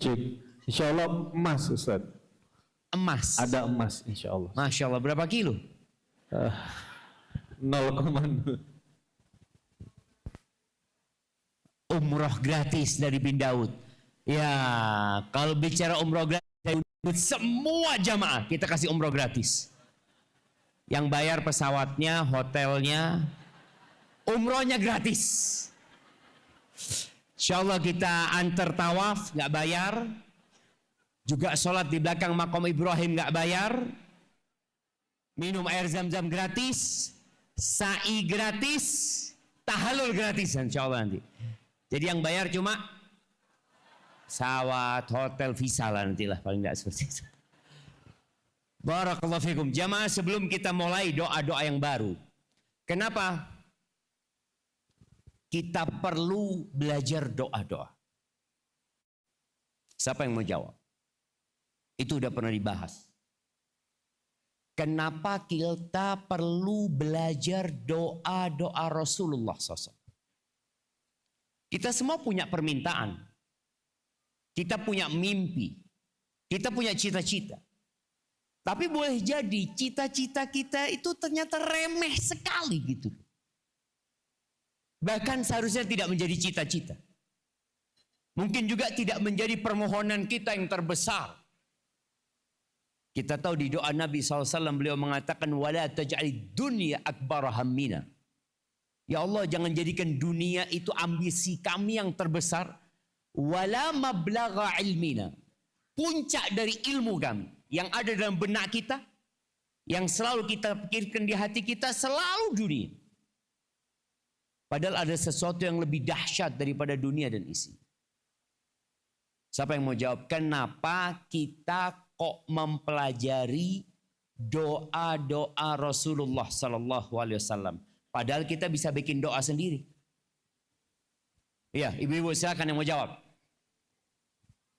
Cik, insya Allah emas Ustaz. Emas. Ada emas insya Allah. Masya Allah, berapa kilo? 0,0. Umroh gratis dari bin Daud. Ya, kalau bicara umroh gratis, semua jamaah kita kasih umroh gratis. Yang bayar pesawatnya, hotelnya, umrohnya gratis. Insya Allah kita antar tawaf nggak bayar, juga sholat di belakang makom Ibrahim nggak bayar, minum air zam-zam gratis, sa'i gratis, tahalul gratis insya Allah nanti. Jadi yang bayar cuma pesawat, hotel, visa lah nantilah paling nggak seperti itu. Barakallahu fikum. Jamaah, sebelum kita mulai doa-doa yang baru, kenapa kita perlu belajar doa-doa? Siapa yang mau jawab? Itu udah pernah dibahas. Kenapa kita perlu belajar doa-doa Rasulullah SAW? Kita semua punya permintaan. Kita punya mimpi. Kita punya cita-cita. Tapi boleh jadi cita-cita kita itu ternyata remeh sekali gitu. Bahkan seharusnya tidak menjadi cita-cita. Mungkin juga tidak menjadi permohonan kita yang terbesar. Kita tahu di doa Nabi SAW beliau mengatakan wala taj'alid dunya akbar hammina. Ya Allah, jangan jadikan dunia itu ambisi kami yang terbesar. Wala mablagha ilmina. Puncak dari ilmu kami yang ada dalam benak kita, yang selalu kita pikirkan di hati kita, selalu dunia. Padahal ada sesuatu yang lebih dahsyat daripada dunia dan isi. Siapa yang mau jawab? Kenapa kita kok mempelajari doa-doa Rasulullah Sallallahu Alaihi Wasallam? Padahal kita bisa bikin doa sendiri. Iya, ibu-ibu silakan yang mau jawab.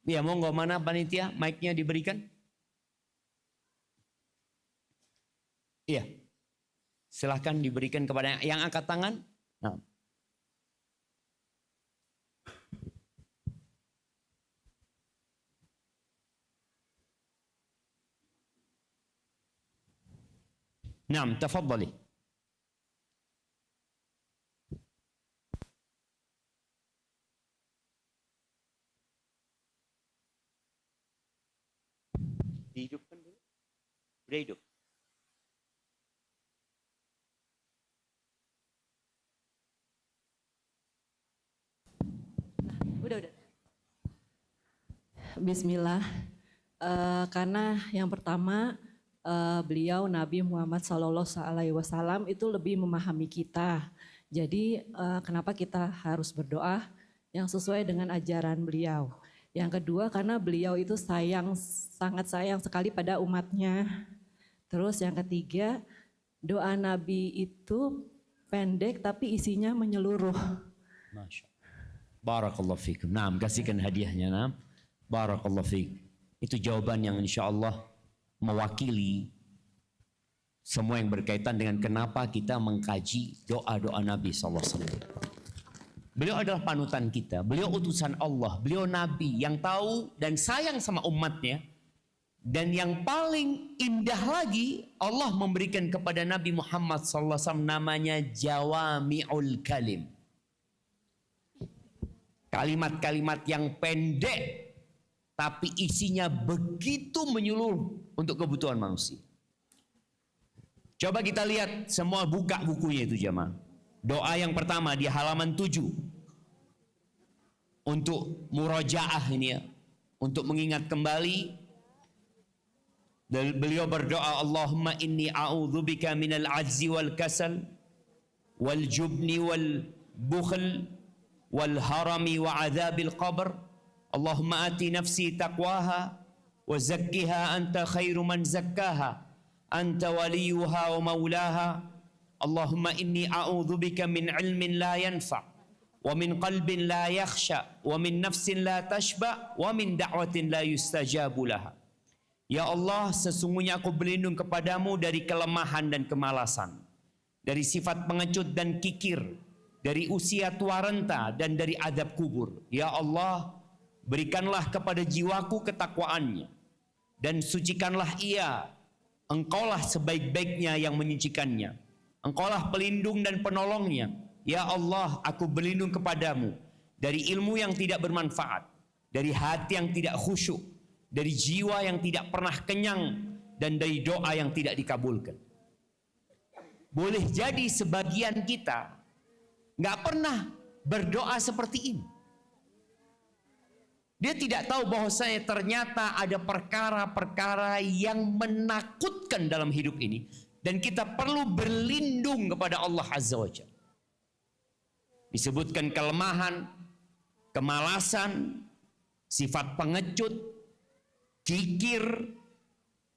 Iya, monggo, mana panitia? Mic-nya diberikan. Iya, silahkan diberikan kepada yang angkat tangan. Nah. Naam, tafadhali. Dihidupkan dulu. Udah hidup. Udah. Bismillah. Karena yang pertama beliau Nabi Muhammad Sallallahu Alaihi Wasallam itu lebih memahami kita. Jadi kenapa kita harus berdoa yang sesuai dengan ajaran beliau. Yang kedua karena beliau itu sangat sayang sekali pada umatnya. Terus yang ketiga doa Nabi itu pendek tapi isinya menyeluruh. Masya Allah. Barakallahu fikum. Naam, kasihkan hadiahnya. Naam. Barakallahu fikum. Itu jawaban yang insya Allah mewakili semua yang berkaitan dengan kenapa kita mengkaji doa-doa Nabi SAW. Beliau adalah panutan kita. Beliau utusan Allah. Beliau Nabi yang tahu dan sayang sama umatnya. Dan yang paling indah lagi, Allah memberikan kepada Nabi Muhammad SAW namanya Jawami'ul Kalim. Kalimat-kalimat yang pendek tapi isinya begitu menyeluruh untuk kebutuhan manusia. Coba kita lihat semua, buka bukunya itu jemaah. Doa yang pertama di halaman 7 untuk murojaah ini ya, untuk mengingat kembali. Dan beliau berdoa, Allahumma inni a'udzubika minal ajzi wal kasal wal jubni wal bukhl wal harami wa adzabil qabr. Allahumma ati nafsi taqwaha wa zakkiha anta khairu man zakkaha anta waliyuha wa maulaha. Allahumma inni a'udzubika min ilmin la yanfa wa min qalbin la yakhsha wa min nafsin la tashba wa min da'watin la yustajabu laha. Ya Allah, sesungguhnya aku berlindung kepadamu dari kelemahan dan kemalasan, dari sifat pengecut dan kikir, dari usia tua renta dan dari azab kubur. Ya Allah, berikanlah kepada jiwaku ketakwaannya dan sucikanlah ia. Engkaulah sebaik-baiknya yang menyucikannya. Engkaulah pelindung dan penolongnya. Ya Allah, aku berlindung kepadamu dari ilmu yang tidak bermanfaat, dari hati yang tidak khusyuk, dari jiwa yang tidak pernah kenyang, dan dari doa yang tidak dikabulkan. Boleh jadi sebagian kita nggak pernah berdoa seperti ini. Dia tidak tahu bahwasanya ternyata ada perkara-perkara yang menakutkan dalam hidup ini, dan kita perlu berlindung kepada Allah Azza wa Jalla. Disebutkan kelemahan, kemalasan, sifat pengecut, kikir,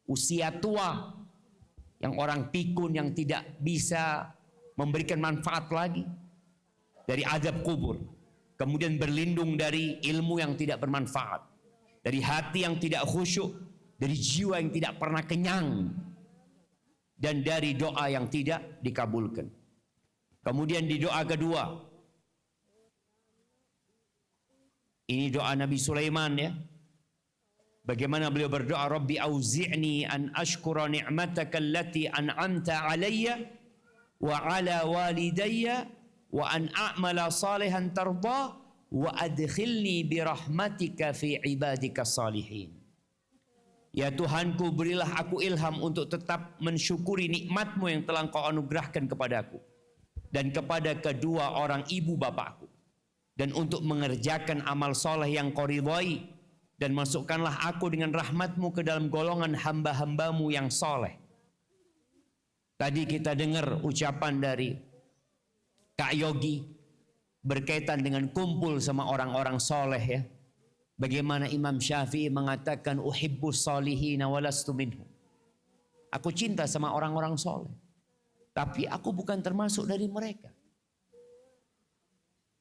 usia tua, yang orang pikun yang tidak bisa memberikan manfaat lagi, dari azab kubur. Kemudian berlindung dari ilmu yang tidak bermanfaat, dari hati yang tidak khusyuk, dari jiwa yang tidak pernah kenyang, dan dari doa yang tidak dikabulkan. Kemudian di doa kedua, ini doa Nabi Sulaiman ya. Bagaimana beliau berdoa, Rabbi auzi'ni an ashkura ni'mataka allati an'amta alayya wa ala walidayya wa an a'mala salihan tardah wa adkhilni birahmatika fi ibadika salihin. Ya Tuhanku, berilah aku ilham untuk tetap mensyukuri nikmat-Mu yang telah Engkau anugerahkan kepadaku dan kepada kedua orang ibu bapakku, dan untuk mengerjakan amal soleh yang Kau ridhai, dan masukkanlah aku dengan rahmat-Mu ke dalam golongan hamba-hamba-Mu yang soleh. Tadi kita dengar ucapan dari Kak Yogi berkaitan dengan kumpul sama orang-orang soleh ya. Bagaimana Imam Syafi'i mengatakan uhibbus solihina walastu minhum. Aku cinta sama orang-orang soleh, tapi aku bukan termasuk dari mereka.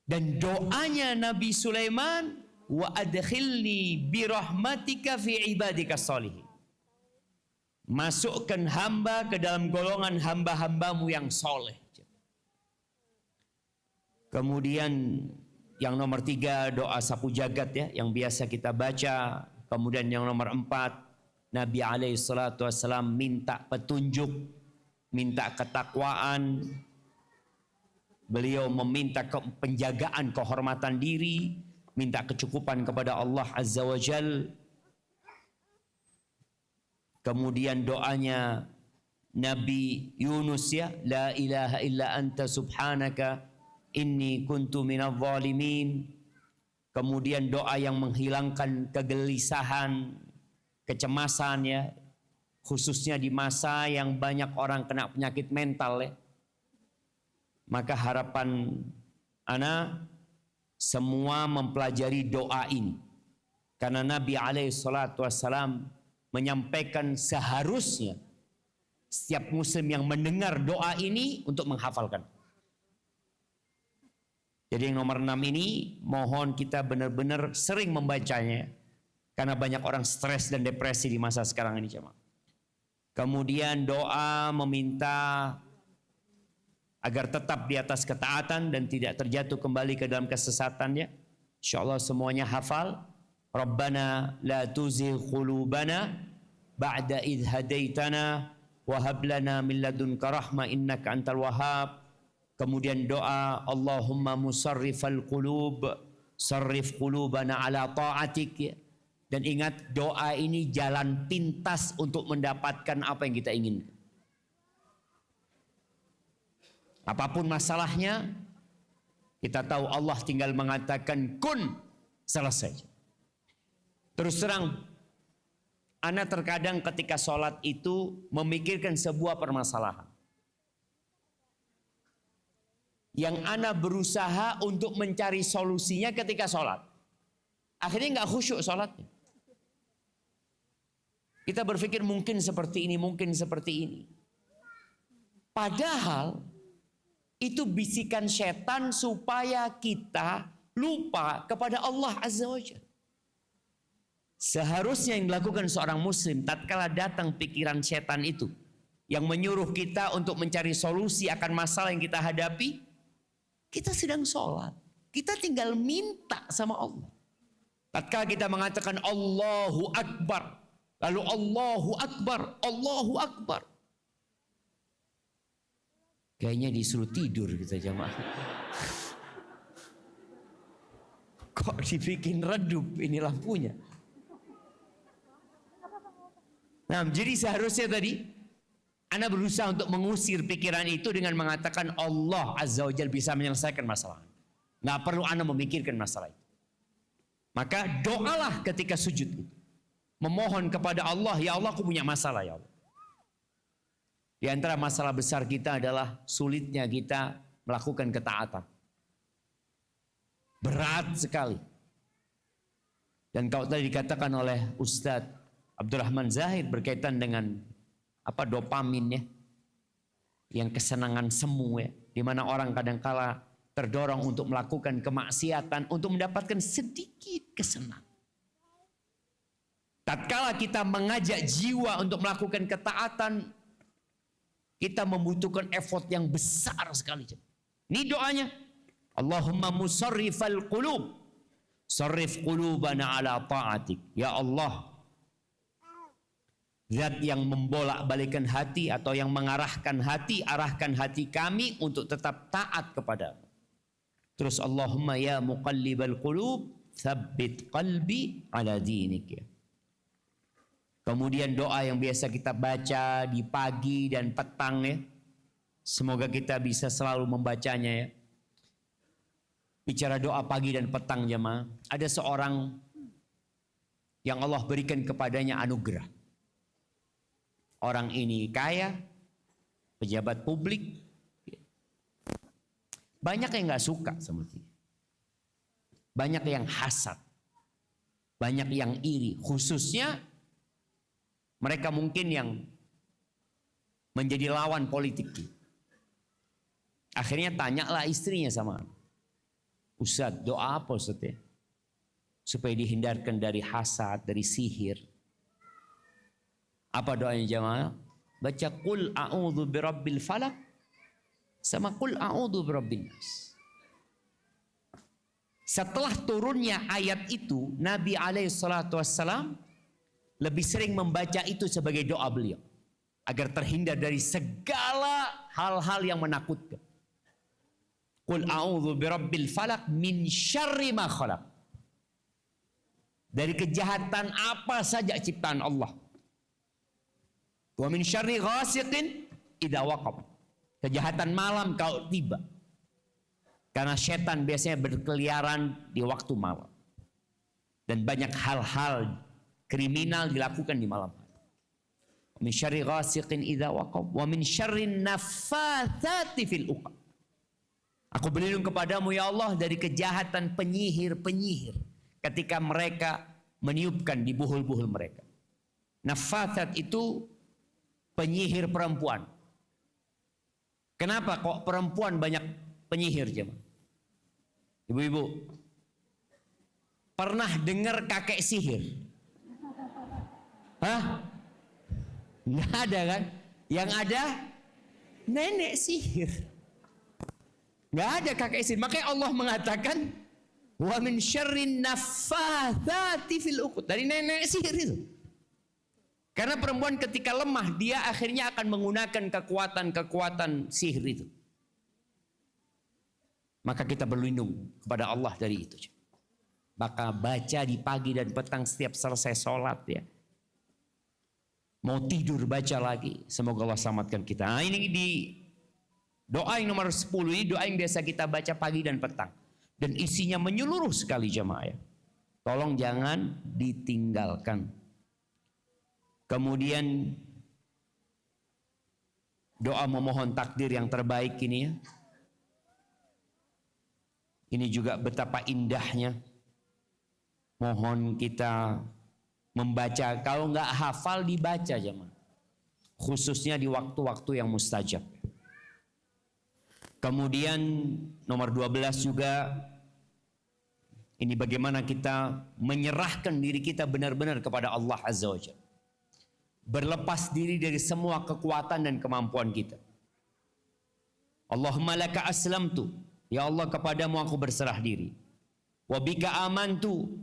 Dan doanya Nabi Sulaiman, wa adkhilni birahmatika fi ibadika salihin. Masukkan hamba ke dalam golongan hamba-hambamu yang soleh. Kemudian yang nomor 3 doa sapu jagat ya, yang biasa kita baca. Kemudian yang nomor 4, Nabi SAW minta petunjuk, minta ketakwaan. Beliau meminta penjagaan kehormatan diri, minta kecukupan kepada Allah Azza wa Jal. Kemudian doanya Nabi Yunus ya, la ilaha illa anta subhanaka inni kuntu minadh dhalimin. Kemudian doa yang menghilangkan kegelisahan, kecemasan ya, khususnya di masa yang banyak orang kena penyakit mental ya. Maka harapan ana semua mempelajari doa ini, karena Nabi SAW menyampaikan seharusnya setiap muslim yang mendengar doa ini untuk menghafalkan. Jadi yang nomor 6 ini mohon kita benar-benar sering membacanya, karena banyak orang stres dan depresi di masa sekarang ini jemaah. Kemudian doa meminta agar tetap di atas ketaatan dan tidak terjatuh kembali ke dalam kesesatannya. Insyaallah semuanya hafal. Rabbana la tuzigh qulubana ba'da idh hadaitana wa hab lana min ladunka rahmah innaka antal wahhab. Kemudian doa Allahumma musarrifal qulub sarrif qulubana ala ta'atik. Dan ingat, doa ini jalan pintas untuk mendapatkan apa yang kita inginkan. Apapun masalahnya, kita tahu Allah tinggal mengatakan kun, selesai. Terus terang, ana terkadang ketika sholat itu memikirkan sebuah permasalahan yang ana berusaha untuk mencari solusinya ketika sholat. Akhirnya nggak khusyuk sholatnya. Kita berpikir mungkin seperti ini, mungkin seperti ini. Padahal itu bisikan setan supaya kita lupa kepada Allah Azza wa Jalla. Seharusnya yang dilakukan seorang muslim tatkala datang pikiran setan itu yang menyuruh kita untuk mencari solusi akan masalah yang kita hadapi, kita sedang sholat, kita tinggal minta sama Allah. Tatkala kita mengatakan Allahu Akbar, lalu Allahu Akbar, Allahu Akbar, kayaknya disuruh tidur kita jamaah. Kok dibikin redup ini lampunya? Nah, jadi seharusnya tadi Anda berusaha untuk mengusir pikiran itu dengan mengatakan Allah Azza wa Jalla bisa menyelesaikan masalah. Nggak perlu Anda memikirkan masalah itu. Maka doalah ketika sujud itu. Memohon kepada Allah, ya Allah aku punya masalah ya Allah. Di antara masalah besar kita adalah sulitnya kita melakukan ketaatan. Berat sekali. Dan kalau tadi dikatakan oleh Ustadz Abdurrahman Zahid berkaitan dengan dopamin ya, yang kesenangan semu ya, di mana orang kadangkala terdorong untuk melakukan kemaksiatan untuk mendapatkan sedikit kesenangan. Tatkala kita mengajak jiwa untuk melakukan ketaatan, kita membutuhkan effort yang besar sekali. Ini doanya. Allahumma musarrifal qulub, sarrif qulubana ala ta'atik. Ya Allah, Zat yang membolak-balikan hati atau yang mengarahkan hati, arahkan hati kami untuk tetap taat kepadamu. Terus Allahumma ya muqallibal qulub, tsabbit qalbi ala dinik. Kemudian doa yang biasa kita baca di pagi dan petang ya. Semoga kita bisa selalu membacanya ya. Bicara doa pagi dan petang jemaah. Ada seorang yang Allah berikan kepadanya anugerah. Orang ini kaya, pejabat publik. Banyak yang gak suka sama dia. Banyak yang hasad. Banyak yang iri. Khususnya mereka mungkin yang menjadi lawan politik. Akhirnya tanyalah istrinya sama Ustadz, doa apa Ustadz ya? Supaya dihindarkan dari hasad, dari sihir. Apa doanya jamaah? Baca qul a'udzu birabbil falaq sama qul a'udzu birabbin nas. Setelah turunnya ayat itu, Nabi SAW lebih sering membaca itu sebagai doa beliau agar terhindar dari segala hal-hal yang menakutkan. Qul a'udzu birabbil falaq min syarri ma khalaq. Dari kejahatan apa saja ciptaan Allah. Wa min syarri ghasiqin idza waqab. Kejahatan malam kalau tiba. Karena setan biasanya berkeliaran di waktu malam. Dan banyak hal-hal kriminal dilakukan di malam hari. Min syarri ghasiqin idza waqab wa min syarri naffatsati fil uqad. Aku berlindung kepadamu ya Allah dari kejahatan penyihir-penyihir ketika mereka meniupkan di buhul-buhul mereka. Naffatsat itu penyihir perempuan. Kenapa kok perempuan banyak penyihir jemaah? Ibu-ibu, pernah dengar kakek sihir? Hah? Nggak ada kan? Yang ada nenek sihir. Nggak ada kakek sihir. Makanya Allah mengatakan wa min syarrin naffatsati fil uqud. Dari nenek sihir itu. Karena perempuan ketika lemah, dia akhirnya akan menggunakan kekuatan-kekuatan sihir itu. Maka kita berlindung kepada Allah dari itu. Maka baca di pagi dan petang setiap selesai sholat ya. Mau tidur baca lagi. Semoga Allah selamatkan kita. Nah, ini di doa yang nomor 10 ini doa yang biasa kita baca pagi dan petang. Dan isinya menyeluruh sekali jemaah ya. Tolong jangan ditinggalkan. Kemudian doa memohon takdir yang terbaik ini ya. Ini juga betapa indahnya. Mohon kita membaca. Kalau nggak hafal dibaca jemaah. Khususnya di waktu-waktu yang mustajab. Kemudian nomor 12 juga. Ini bagaimana kita menyerahkan diri kita benar-benar kepada Allah Azza wa Jalla. Berlepas diri dari semua kekuatan dan kemampuan kita. Allahumma laka aslamtu. Ya Allah kepadamu aku berserah diri. Wa bika amantu.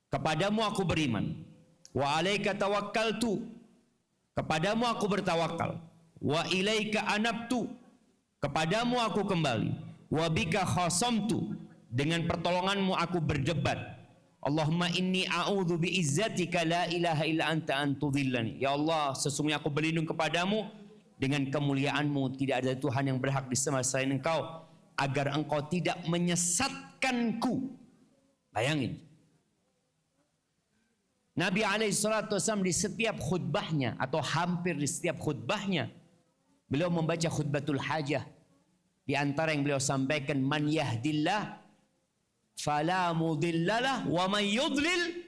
Kepadamu aku beriman. Wa alaika tawakkaltu. Kepadamu aku bertawakal. Wa ilaika anabtu. Kepadamu aku kembali. Wa bika khasamtu. Dengan pertolonganmu aku berdebat. Allahumma inni a'udzu biizzatika la ilaha illa anta an tudhillani. Ya Allah, sesungguhnya aku berlindung kepadamu dengan kemuliaanmu, tidak ada Tuhan yang berhak disembah selain Engkau, agar Engkau tidak menyesatkanku. Bayangin. Nabi SAW di setiap khutbahnya atau hampir di setiap khutbahnya beliau membaca khutbatul hajah. Di antara yang beliau sampaikan, man yahdillah fala mudhillalah wa man yudlil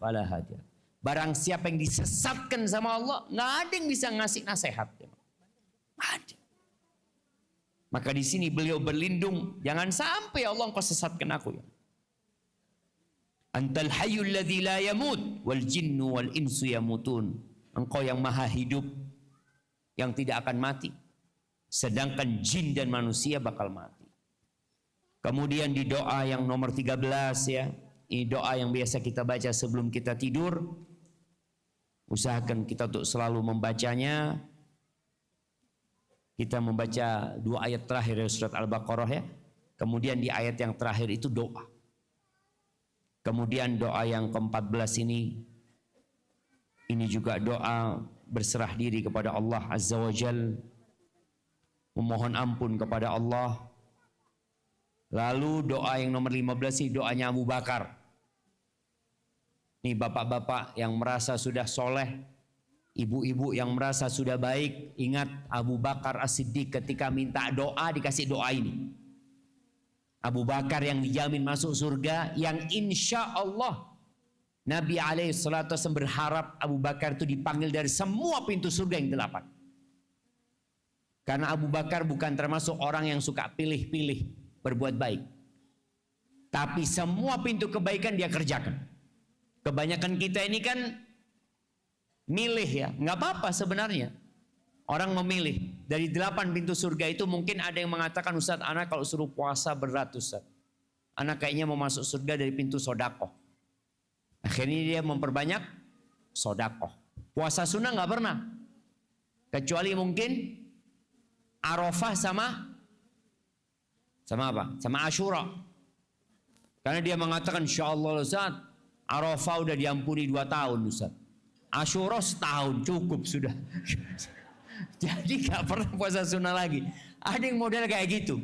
fala hadiya. Barang siapa yang disesatkan sama Allah, nggak ada yang bisa ngasih nasihat. Ada. Maka di sini beliau berlindung, jangan sampai Allah engkau sesatkan aku ya. Antal hayyul ladzi la yamut wal jinnu wal insu yamutun. Engkau yang maha hidup, yang tidak akan mati. Sedangkan jin dan manusia bakal mati. Kemudian di doa yang nomor 13 ya. Ini doa yang biasa kita baca sebelum kita tidur. Usahakan kita untuk selalu membacanya. Kita membaca 2 ayat terakhir dari surat Al-Baqarah ya. Kemudian di ayat yang terakhir itu doa. Kemudian doa yang ke-14 ini juga doa berserah diri kepada Allah Azza wa Jal, memohon ampun kepada Allah. Lalu doa yang nomor 15 ini doanya Abu Bakar. Ini bapak-bapak yang merasa sudah soleh, ibu-ibu yang merasa sudah baik, ingat Abu Bakar As-Siddiq ketika minta doa dikasih doa ini. Abu Bakar yang dijamin masuk surga, yang insya Allah Nabi SAW berharap Abu Bakar itu dipanggil dari semua pintu surga yang 8. Karena Abu Bakar bukan termasuk orang yang suka pilih-pilih berbuat baik. Tapi semua pintu kebaikan dia kerjakan. Kebanyakan kita ini kan milih ya, nggak apa-apa sebenarnya. Orang memilih. Dari 8 pintu surga itu mungkin ada yang mengatakan, Ustaz, anak kalau suruh puasa berat Ustaz. Anak kayaknya mau masuk surga dari pintu sodakoh. Akhirnya dia memperbanyak sodakoh. Puasa sunnah nggak pernah. Kecuali mungkin Arafah sama apa? Sama Asyura. Karena dia mengatakan, insya Allah Ustaz, Arafah udah diampuni 2 tahun Ustaz. Asyura setahun cukup sudah. Jadi gak pernah puasa sunnah lagi. Ada yang model kayak gitu.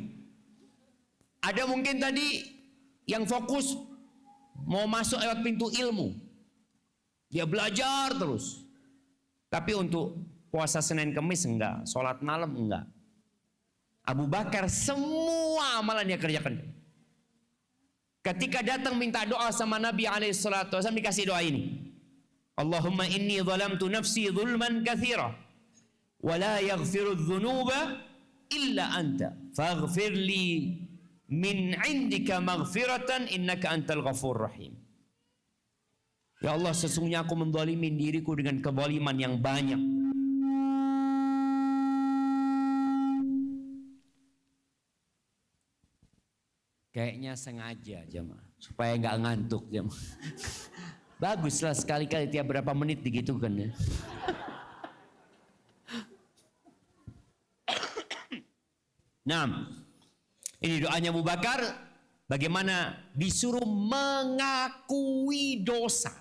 Ada mungkin tadi yang fokus mau masuk lewat pintu ilmu. Dia belajar terus. Tapi untuk puasa Senin Kemis enggak, sholat malam enggak. Abu Bakar semua amalan dia kerjakan. Ketika datang minta doa sama Nabi SAW dikasih doa ini. Allahumma inni zalamtu nafsi zulman katsira wa la yaghfiru dzunuba illa anta faghfir li min indika maghfiratan innaka antal ghafur rahim. Ya Allah, sesungguhnya aku menzalimi diriku dengan kezaliman yang banyak. Kayaknya sengaja jemaah supaya nggak ngantuk jemaah. Baguslah sekali-kali tiap berapa menit digitukan ya. Nah, ini doanya Abu Bakar, bagaimana disuruh mengakui dosa.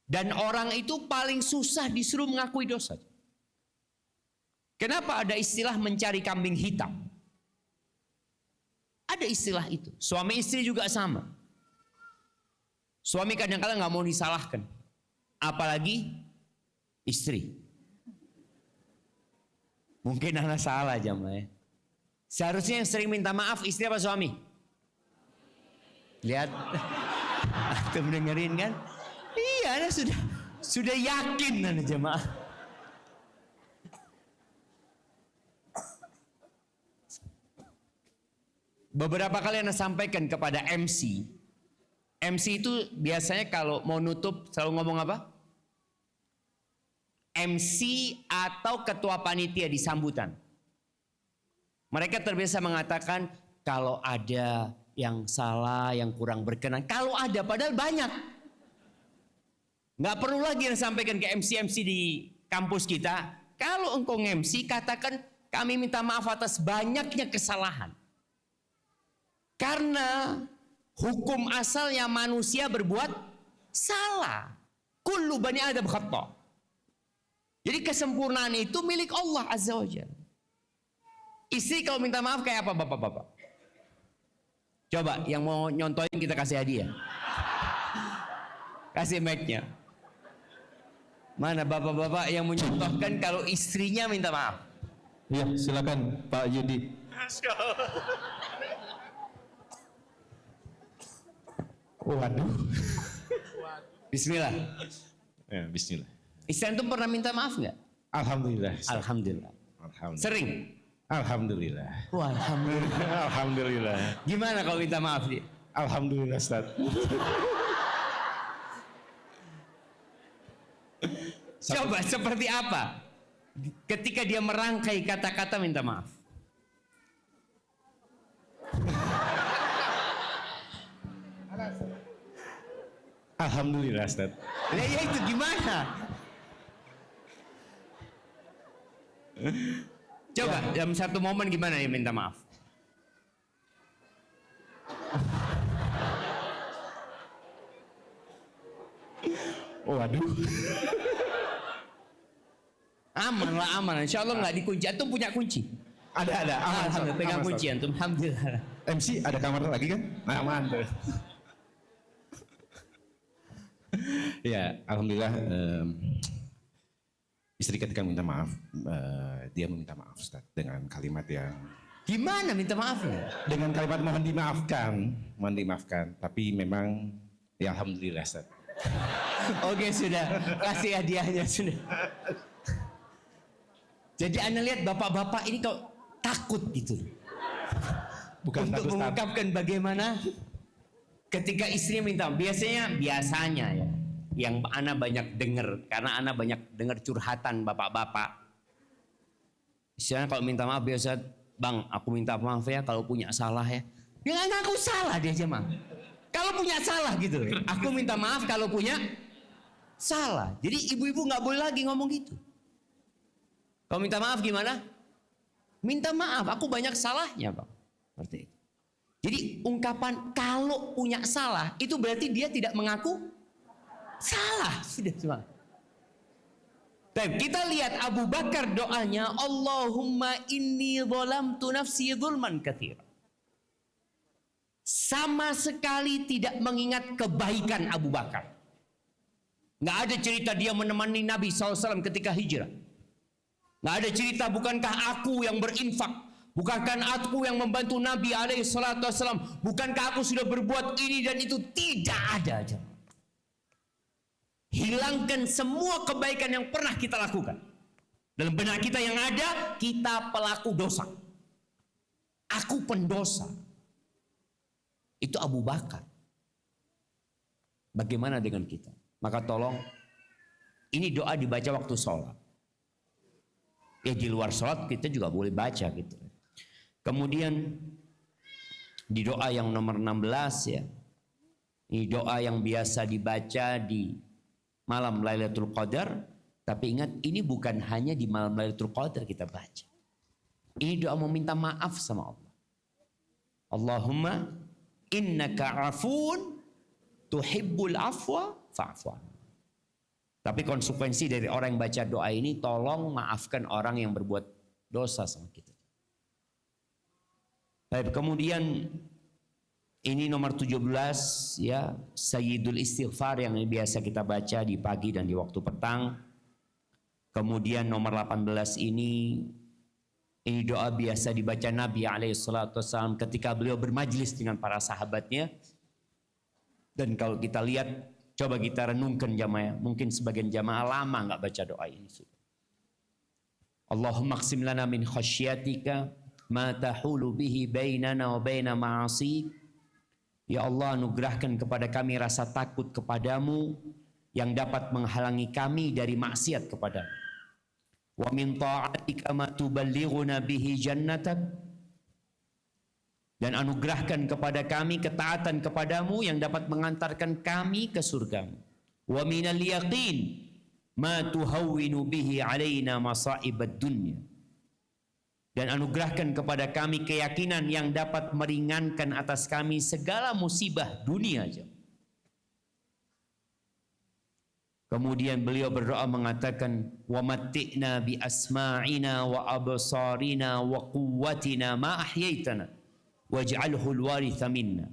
Dan orang itu paling susah disuruh mengakui dosa. Kenapa ada istilah mencari kambing hitam? Ada istilah itu. Suami istri juga sama. Suami kadang-kadang nggak mau disalahkan. Apalagi istri. Mungkin anak salah jamaah ya. Seharusnya yang sering minta maaf istri apa suami? Lihat. Antum dengerin kan? Iya, anak sudah yakin anak jamaah. Beberapa kali anak sampaikan kepada MC. MC itu biasanya kalau mau nutup selalu ngomong apa? MC atau ketua panitia di sambutan. Mereka terbiasa mengatakan kalau ada yang salah, yang kurang berkenan. Kalau ada, padahal banyak. Nggak perlu lagi yang sampaikan ke MC-MC di kampus kita. Kalau engkau MC, katakan kami minta maaf atas banyaknya kesalahan. Karena hukum asalnya manusia berbuat salah. Kullu bani Adam khata'. Jadi kesempurnaan itu milik Allah Azza wa Jalla. Istri kalau minta maaf kayak apa bapak-bapak? Coba yang mau nyontohin kita kasih hadiah. Kasih mic-nya. Mana bapak-bapak yang menyontohkan kalau istrinya minta maaf? Ya, silakan Pak Yudi. Waduh. Bismillah. Ya, bismillah. Istri antum pernah minta maaf nggak? Alhamdulillah. Alhamdulillah. Alhamdulillah. Sering? Alhamdulillah. Wah, alhamdulillah. Alhamdulillah. Gimana kalau minta maaf dia? Alhamdulillah, Ustaz. Coba seperti apa ketika dia merangkai kata-kata minta maaf? Alhamdulillah, Ustaz. Ya itu gimana? Coba dalam satu momen gimana dia minta maaf? Waduh. Aman lah, aman. Insya Allah nggak dikunci. Antum punya kunci? Ada. Aman, Alhamdulillah, pegang aman, kunci Ustaz. antum. Alhamdulillah. MC ada kamar lagi kan? Aman tuh. Ya, alhamdulillah istri ketika minta maaf, dia meminta maaf Ustaz dengan kalimat yang Gimana minta maafnya? dengan kalimat mohon dimaafkan, tapi memang ya alhamdulillah Ustaz. Oke sudah, kasih hadiahnya sudah. Jadi Anda lihat bapak-bapak ini kok takut gitu. Bukan untuk takut, Ustaz. mengungkapkan bagaimana ketika istrinya minta, biasanya ya yang Ana banyak dengar, karena Ana banyak dengar curhatan bapak-bapak. Istilahnya kalau minta maaf biasa, bang aku minta maaf ya kalau punya salah ya. Dia nggak ngaku salah dia aja mah. Kalau punya salah gitu, aku minta maaf kalau punya salah. Jadi ibu-ibu nggak boleh lagi ngomong gitu. Kalau minta maaf gimana? Minta maaf, aku banyak salahnya bang. Seperti itu. Jadi ungkapan kalau punya salah itu berarti dia tidak mengaku salah. Sudah cuma. Baik, kita lihat Abu Bakar doanya, Allahumma inni zalamtu nafsi zulman katsira. Sama sekali tidak mengingat kebaikan Abu Bakar. Nggak ada cerita dia menemani Nabi SAW ketika hijrah. Nggak ada cerita bukankah aku yang berinfak, bukankah aku yang membantu Nabi SAW, bukankah aku sudah berbuat ini dan itu. Tidak ada aja. Hilangkan semua kebaikan yang pernah kita lakukan. Dalam benak kita yang ada, kita pelaku dosa. Aku pendosa. Itu Abu Bakar. Bagaimana dengan kita? Maka tolong, ini doa dibaca waktu sholat. Ya di luar sholat kita juga boleh baca gitu. Kemudian di doa yang nomor 16 ya. Ini doa yang biasa dibaca di malam Lailatul Qadar, tapi ingat ini bukan hanya di malam Lailatul Qadar kita baca. Ini doa meminta maaf sama Allah. Allahumma innaka afun tuhibbul afwa fa'fu anna. Tapi konsekuensi dari orang yang baca doa ini, tolong maafkan orang yang berbuat dosa sama kita. Baik, kemudian ini nomor 17 ya, Sayyidul Istighfar yang biasa kita baca di pagi dan di waktu petang. Kemudian nomor 18 ini doa biasa dibaca Nabi SAW ketika beliau bermajlis dengan para sahabatnya. Dan kalau kita lihat, coba kita renungkan jamaah, mungkin sebagian jamaah lama nggak baca doa ini. Allahumma qsim lana min khasyatika ma tahulu bihi bainana wa baina ma'asik. Ya Allah, anugerahkan kepada kami rasa takut kepadamu yang dapat menghalangi kami dari maksiat kepadamu. Wa min ta'atika ma tuballighuna bihi jannatak. Dan anugerahkan kepada kami ketaatan kepadamu yang dapat mengantarkan kami ke surgamu. Wa minal yaqin ma tuhawwinu bihi alaina masaibad dunya. dan anugerahkan kepada kami keyakinan yang dapat meringankan atas kami segala musibah dunia aja. Kemudian beliau berdoa mengatakan, wa matti'na bi asma'ina wa absarina wa quwwatina ma ahyaitana waj'alhu al-waritha minna.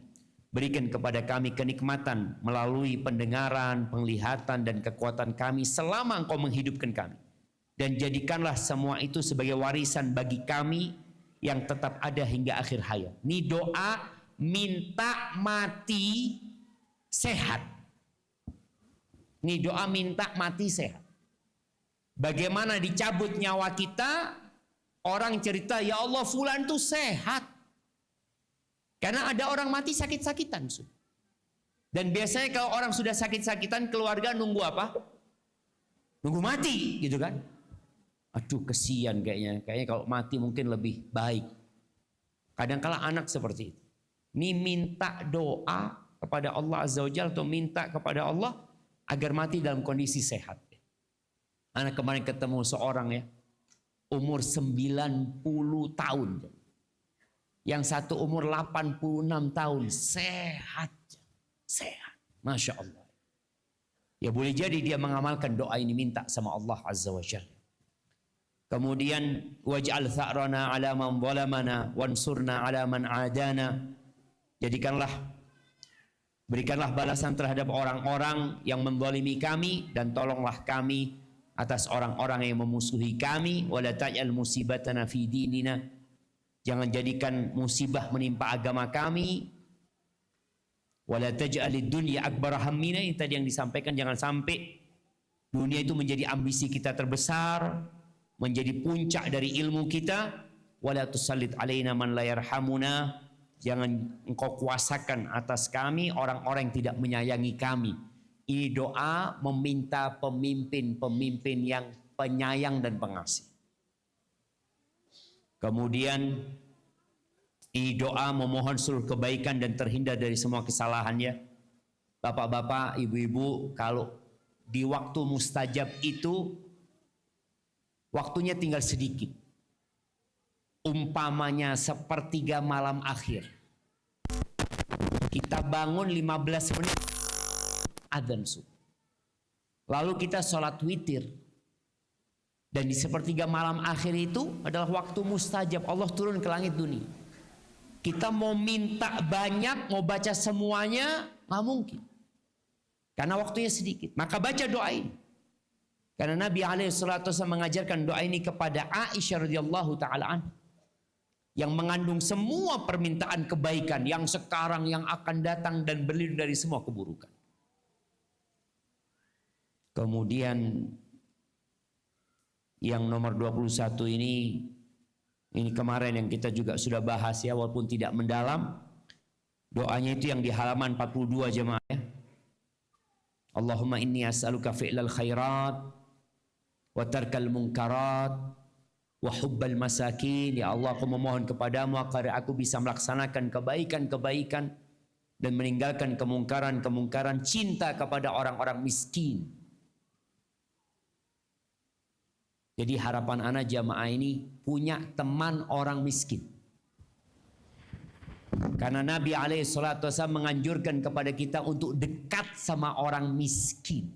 Berikan kepada kami kenikmatan melalui pendengaran, penglihatan dan kekuatan kami selama Engkau menghidupkan kami. Dan jadikanlah semua itu sebagai warisan bagi kami yang tetap ada hingga akhir hayat. Ini doa minta mati sehat. Ini doa minta mati sehat. Bagaimana dicabut nyawa kita, orang cerita, ya Allah fulan tuh sehat. Karena ada orang mati sakit-sakitan. Dan biasanya kalau orang sudah sakit-sakitan, keluarga nunggu apa? Nunggu mati gitu kan. Aduh kesian kayaknya. Kayaknya kalau mati mungkin lebih baik. Kadang-kala anak seperti itu. Ini minta doa kepada Allah Azza wa Jalla atau minta kepada Allah agar mati dalam kondisi sehat. Anak kemarin ketemu seorang ya, umur 90 tahun. Yang satu umur 86 tahun, sehat. Sehat. Masya Allah. Ya boleh jadi dia mengamalkan doa ini, minta sama Allah Azza wa Jalla. Kemudian waj'al tha'rana ala man zalamana wansurna ala man adana. Berikanlah balasan terhadap orang-orang yang menzalimi kami dan tolonglah kami atas orang-orang yang memusuhi kami. Wala taj'al musibatana fi dinina. Jangan jadikan musibah menimpa agama kami. Wala taj'alid dunya akbar hammina. Ini tadi yang disampaikan, jangan sampai dunia itu menjadi ambisi kita terbesar, menjadi puncak dari ilmu kita. Wala tusallit alaina man la yarhamuna. Jangan engkau kuasakan atas kami orang-orang yang tidak menyayangi kami. Ini doa meminta pemimpin-pemimpin yang penyayang dan pengasih. Kemudian ini doa memohon seluruh kebaikan dan terhindar dari semua kesalahannya. Bapak-bapak, ibu-ibu, kalau di waktu mustajab itu waktunya tinggal sedikit. Umpamanya sepertiga malam akhir. Kita bangun 15 menit adzan subuh. Lalu kita sholat witir. Dan di sepertiga malam akhir itu adalah waktu mustajab. Allah turun ke langit dunia. Kita mau minta banyak, mau baca semuanya, nggak mungkin. Karena waktunya sedikit. Maka baca doa ini. Karena Nabi SAW mengajarkan doa ini kepada Aisyah radhiyallahu taala anha, yang mengandung semua permintaan kebaikan yang sekarang, yang akan datang dan berlindung dari semua keburukan. Kemudian yang nomor 21 ini kemarin yang kita juga sudah bahas ya, walaupun tidak mendalam. Doanya itu yang di halaman 42 jemaah ya. Allahumma inni as'aluka fi'lal khairat wa tarkal munkarat wa hubbal masakin. Ya Allah, aku memohon kepadamu agar aku bisa melaksanakan kebaikan-kebaikan dan meninggalkan kemungkaran-kemungkaran, cinta kepada orang-orang miskin. Jadi harapan anak jamaah ini punya teman orang miskin. Karena Nabi SAW menganjurkan kepada kita untuk dekat sama orang miskin.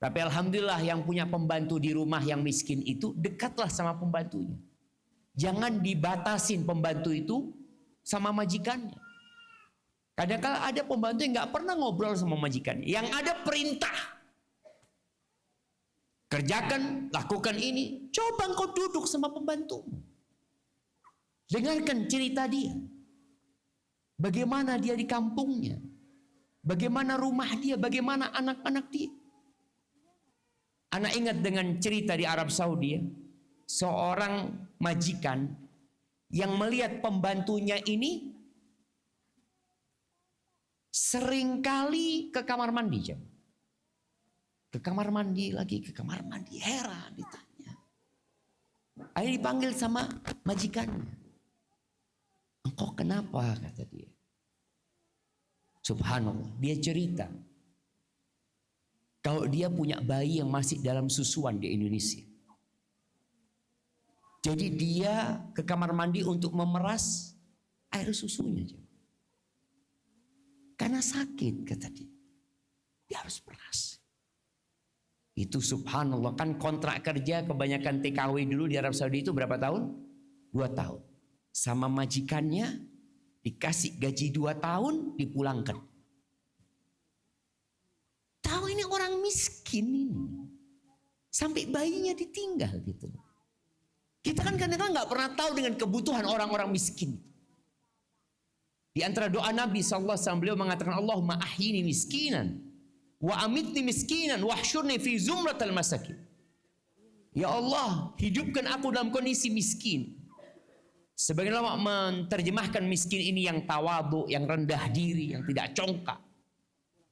Tapi alhamdulillah yang punya pembantu di rumah yang miskin itu dekatlah sama pembantunya. Jangan dibatasin pembantu itu sama majikannya. Kadang-kadang ada pembantu yang nggak pernah ngobrol sama majikannya. Yang ada perintah. Kerjakan, lakukan ini. Coba engkau duduk sama pembantu. Dengarkan cerita dia. Bagaimana dia di kampungnya. Bagaimana rumah dia, bagaimana anak-anak dia. Anak ingat dengan cerita di Arab Saudi ya, seorang majikan yang melihat pembantunya ini seringkali ke kamar mandi jam. Ke kamar mandi lagi, ke kamar mandi, heran ditanya. Akhirnya dipanggil sama majikannya. Engkau kenapa? Kata dia. Subhanallah, dia cerita kalau dia punya bayi yang masih dalam susuan di Indonesia. Jadi dia ke kamar mandi untuk memeras air susunya. Karena sakit, kata dia. Dia harus peras. Itu subhanallah, kan kontrak kerja kebanyakan TKW dulu di Arab Saudi itu berapa tahun? 2 tahun. Sama majikannya dikasih gaji 2 tahun, dipulangkan. Tahu ini orang miskin ini. Sampai bayinya ditinggal gitu. Kita kan kadang-kadang nggak pernah tahu dengan kebutuhan orang-orang miskin. Di antara doa Nabi SAW beliau mengatakan, Allahumma ahyini miskinan wa amitni miskinan wahsyurni fi zumratal masakin. Ya Allah, hidupkan aku dalam kondisi miskin. Sebagian ulama menerjemahkan miskin ini yang tawadhu, yang rendah diri, yang tidak congkak.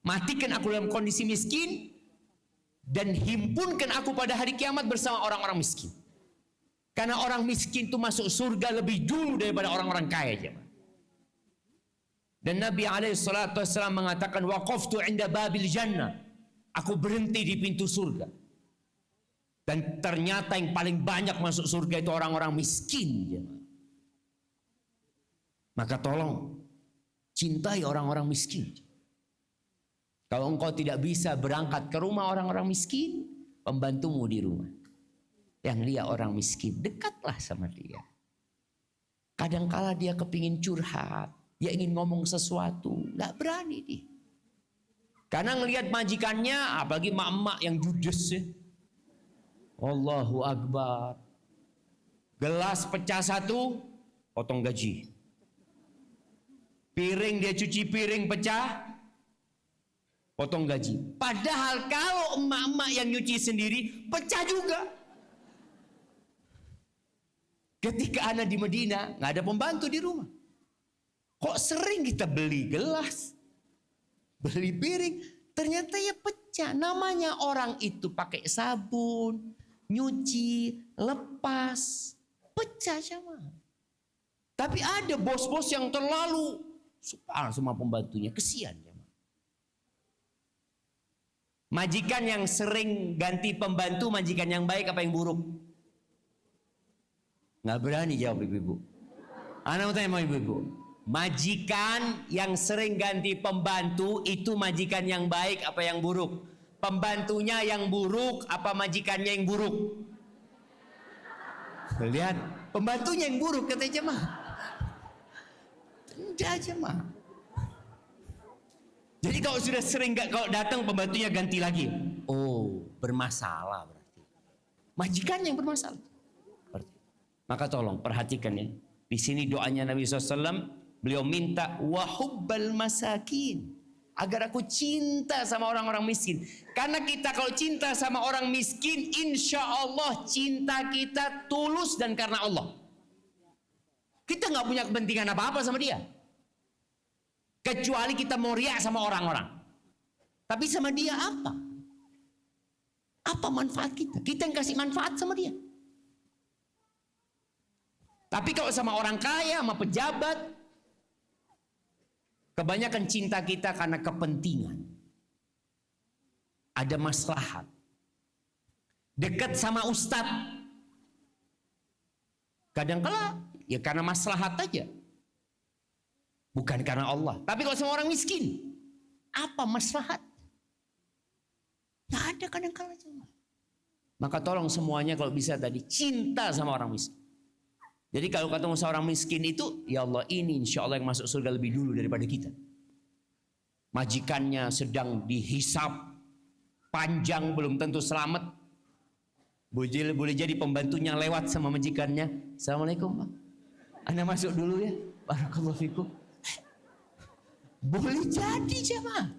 Matikan aku dalam kondisi miskin dan himpunkan aku pada hari kiamat bersama orang-orang miskin. Karena orang miskin itu masuk surga lebih dulu daripada orang-orang kaya. Dan Nabi SAW mengatakan, waqaftu inda babil jannah. Aku berhenti di pintu surga. Dan ternyata yang paling banyak masuk surga itu orang-orang miskin. Maka tolong cintai orang-orang miskin. Kalau engkau tidak bisa berangkat ke rumah orang-orang miskin, pembantumu di rumah. Yang dia orang miskin, dekatlah sama dia. Kadangkala dia kepingin curhat, dia ingin ngomong sesuatu, nggak berani dia. Karena ngelihat majikannya, apalagi mak-mak yang judes ya. Allahu Akbar. Gelas pecah 1, potong gaji. Piring dia cuci piring pecah, potong gaji. Padahal kalau emak-emak yang nyuci sendiri, pecah juga. Ketika anak di Medina, nggak ada pembantu di rumah. Kok sering kita beli gelas, beli piring, ternyata ya pecah. Namanya orang itu pakai sabun, nyuci, lepas, pecah sama. Tapi ada bos-bos yang terlalu suka sama pembantunya, kesian. Majikan yang sering ganti pembantu, majikan yang baik apa yang buruk? Nggak berani jawab ibu-ibu. Anak mau tanya sama ibu-ibu. Majikan yang sering ganti pembantu itu majikan yang baik apa yang buruk? Pembantunya yang buruk apa majikannya yang buruk? Lihat, pembantunya yang buruk kata jemaah. Tidak jemaah. Jadi kalau sudah sering kalau datang pembantunya ganti lagi. Oh, bermasalah berarti. Majikannya yang bermasalah. Maka tolong perhatikan ya. Di sini doanya Nabi SAW, beliau minta wahubbal masakin, agar aku cinta sama orang-orang miskin. Karena kita kalau cinta sama orang miskin, insya Allah cinta kita tulus dan karena Allah. Kita nggak punya kepentingan apa-apa sama dia, kecuali kita mau riak sama orang-orang. Tapi sama dia apa? Apa manfaat kita? Kita yang kasih manfaat sama dia. Tapi kalau sama orang kaya, sama pejabat, kebanyakan cinta kita karena kepentingan. Ada maslahat. Dekat sama ustadz, kadang-kala ya karena maslahat aja. Bukan karena Allah. Tapi kalau sama orang miskin, apa maslahat? Nggak ada kadang-kala. Maka tolong semuanya kalau bisa tadi cinta sama orang miskin. Jadi kalau ketemu seorang miskin itu, ya Allah ini insya Allah yang masuk surga lebih dulu daripada kita. Majikannya sedang dihisap, panjang belum tentu selamat. Boleh jadi pembantunya lewat sama majikannya. Assalamualaikum Pak. Anda masuk dulu ya. Barakallahu fikum. Boleh jadi jemaah.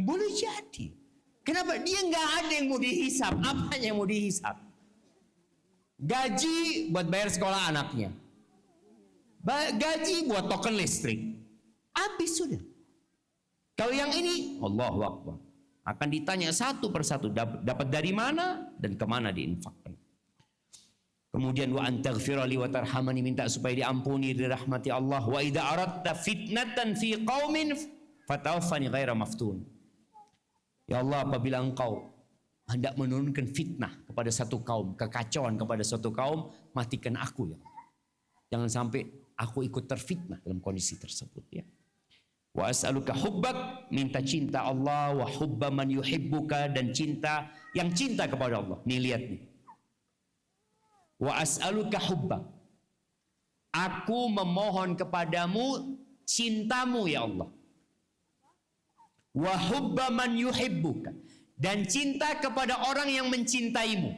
Boleh jadi. Kenapa? Dia nggak ada yang mau dihisap. Apanya yang mau dihisap? Gaji buat bayar sekolah anaknya. Gaji buat token listrik. Habis sudah. Kalau yang ini, Allahu Akbar. Akan ditanya satu persatu. Dapat dari mana dan kemana diinfakkan. Kemudian wa antaghfirali wa tarhamani, minta supaya diampuni, dirahmati Allah. Wa idza aradta fitnatan fi qaumin Fatawaffani ghaira maftun. Ya Allah, apabila Engkau hendak menurunkan fitnah kepada satu kaum, kekacauan kepada satu kaum, matikan aku ya. Jangan sampai aku ikut terfitnah dalam kondisi tersebut ya. Wa as'aluka hubbak, minta cinta Allah, wa hubba man yuhibbuka, dan cinta yang cinta kepada Allah. Nih lihat nih. Wa as'aluka hubbak. Aku memohon kepadamu cintamu ya Allah. Wa hubba man yuhibbuka, dan cinta kepada orang yang mencintaimu.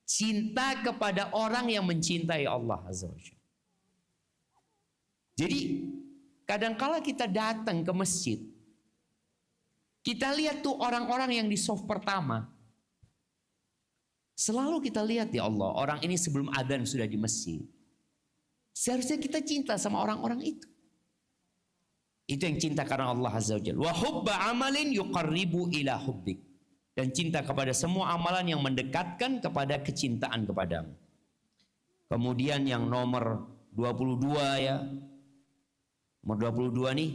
Cinta kepada orang yang mencintai Allah Azza wa Jalla. Jadi kadangkala kita datang ke masjid, kita lihat tuh orang-orang yang di saf pertama. Selalu kita lihat, ya Allah, orang ini sebelum adzan sudah di masjid. Seharusnya kita cinta sama orang-orang itu. Itu yang cinta karena Allah Azza wa Jalla. Wa hubba amalin yuqarribu ila hubbik. Dan cinta kepada semua amalan yang mendekatkan kepada kecintaan kepadamu. Kemudian yang nomor 22 ya. Nomor 22 nih.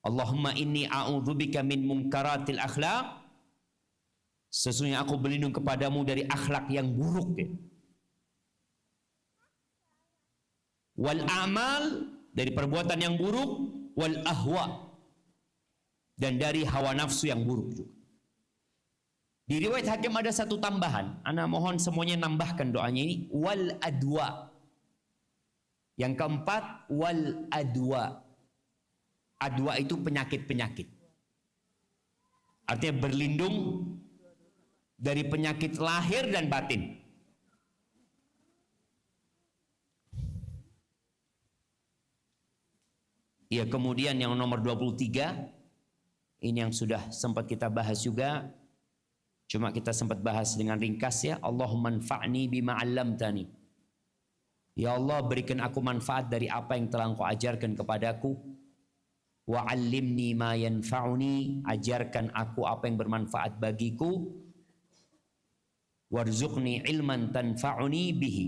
Allahumma inni a'udzubika min munkaratil akhlaq. Sesungguhnya aku berlindung kepadamu dari akhlak yang buruk ya. Wal a'mal, dari perbuatan yang buruk, wal ahwa, dan dari hawa nafsu yang buruk juga. Di riwayat Hakim ada satu tambahan. Ana mohon semuanya nambahkan doanya ini, wal adwa. Yang keempat, wal adwa. Adwa itu penyakit-penyakit. Artinya berlindung dari penyakit lahir dan batin. Ya, kemudian yang nomor 23, ini yang sudah sempat kita bahas juga. Cuma kita sempat bahas dengan ringkas ya. Allahumma anfa'ni bima 'allamtani. Ya Allah, berikan aku manfaat dari apa yang telah Engkau ajarkan kepadaku. Wa 'allimni ma yanfa'uni, ajarkan aku apa yang bermanfaat bagiku. Warzuqni ilman tanfa'uni bihi,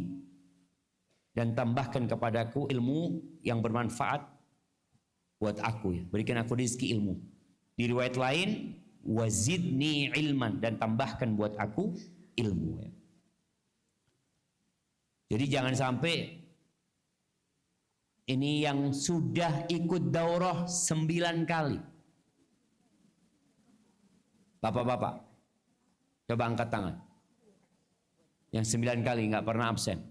dan tambahkan kepadaku ilmu yang bermanfaat buat aku ya. Berikan aku rezeki ilmu. Di riwayat lain, wazidni ilman, dan tambahkan buat aku ilmu ya. Jadi jangan sampai ini yang sudah ikut daurah 9 kali. Bapak-bapak, coba angkat tangan. Yang 9 kali nggak pernah absen.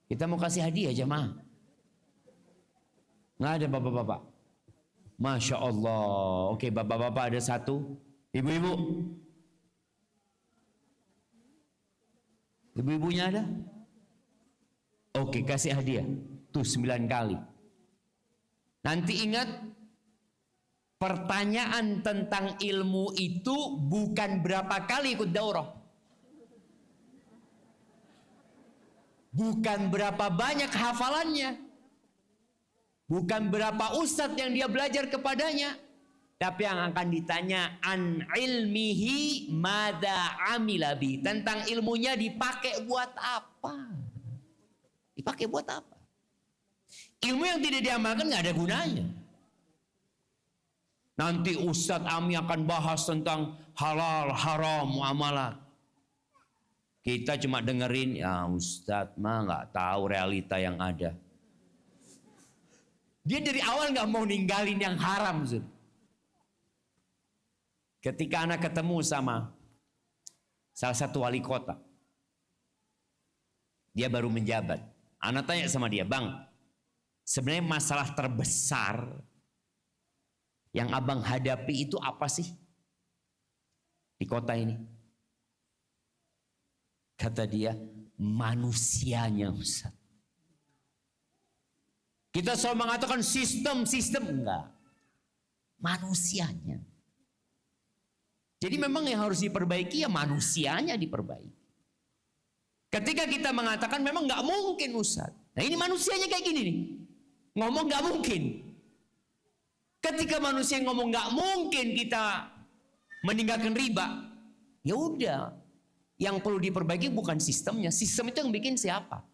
Kita mau kasih hadiah jemaah. Nggak ada bapak-bapak. Masya Allah. Oke, bapak-bapak ada 1. Ibu-ibu. Ibu-ibunya ada? Oke, kasih hadiah. Tuh 9 kali. Nanti ingat, pertanyaan tentang ilmu itu bukan berapa kali ikut daurah. Bukan berapa banyak hafalannya. Bukan berapa ustadz yang dia belajar kepadanya. Tapi yang akan ditanya, an ilmihi mada amilabi. Tentang ilmunya dipakai buat apa? Dipakai buat apa? Ilmu yang tidak diamalkan nggak ada gunanya. Nanti Ustadz Ami akan bahas tentang halal, haram, muamalah. Kita cuma dengerin, ya Ustadz mah nggak tahu realita yang ada. Dia dari awal nggak mau ninggalin yang haram. Zul. Ketika anak ketemu sama salah satu wali kota, dia baru menjabat. Anak tanya sama dia, Bang, sebenarnya masalah terbesar yang abang hadapi itu apa sih di kota ini? Kata dia, manusianya Ustaz. Kita selalu mengatakan sistem, enggak. Manusianya. Jadi memang yang harus diperbaiki ya manusianya diperbaiki. Ketika kita mengatakan memang nggak mungkin Ustaz. Nah ini manusianya kayak gini nih. Ngomong nggak mungkin. Ketika manusia ngomong nggak mungkin kita meninggalkan riba. Ya udah. Yang perlu diperbaiki bukan sistemnya. Sistem itu yang bikin siapa?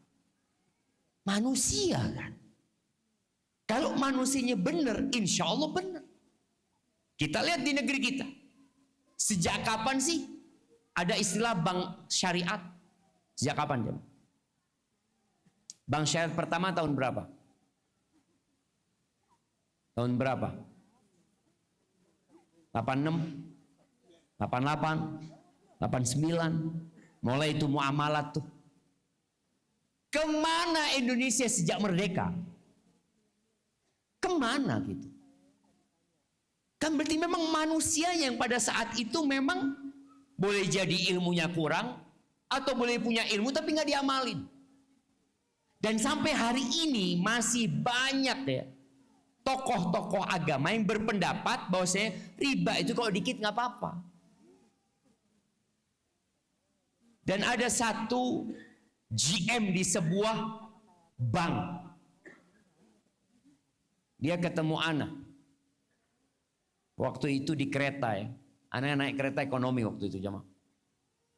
Manusia kan. Kalau manusianya benar, insya Allah benar. Kita lihat di negeri kita. Sejak kapan sih ada istilah bank syariat? Sejak kapan, jemaah? Bank syariat pertama tahun berapa? Tahun berapa? 86, 88, 89. Mulai itu muamalat tuh. Kemana Indonesia sejak merdeka? Kemana gitu? Kan berarti memang manusia yang pada saat itu memang boleh jadi ilmunya kurang atau boleh punya ilmu tapi nggak diamalin. Dan sampai hari ini masih banyak ya tokoh-tokoh agama yang berpendapat bahwa riba itu kalau dikit nggak apa-apa. Dan ada satu GM di sebuah bank. Dia ketemu Ana. Waktu itu di kereta ya. Ana naik kereta ekonomi waktu itu jemaah.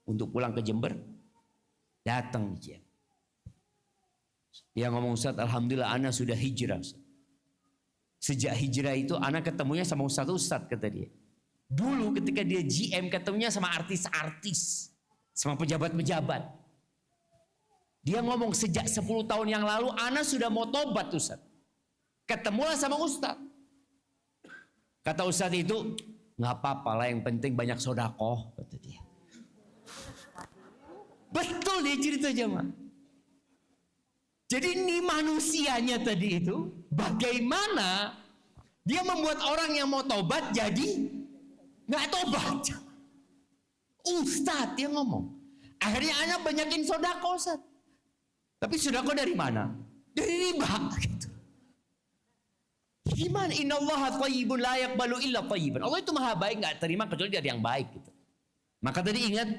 Untuk pulang ke Jember. Datang dia. Dia ngomong, Ustaz, alhamdulillah Ana sudah hijrah. Ustaz. Sejak hijrah itu Ana ketemunya sama Ustaz kata dia. Dulu ketika dia GM ketemunya sama artis-artis. Sama pejabat-pejabat. Dia ngomong sejak 10 tahun yang lalu Ana sudah mau tobat Ustaz. Ketemulah sama Ustaz. Kata Ustaz itu, nggak apa-apa lah yang penting banyak sodakoh, kata dia. Betul dia cerita jemaah. Jadi ini manusianya tadi itu, bagaimana dia membuat orang yang mau tobat jadi nggak tobat. Ustaz dia ngomong. Akhirnya anak banyakin sodakoh Ustaz. Tapi sodakoh dari mana? Dari riba gitu. Gimana? Innallaha thayyibun la yaqbalu illa thayyiban. Allah itu maha baik, nggak terima kecuali dari yang baik gitu. Maka tadi ingat,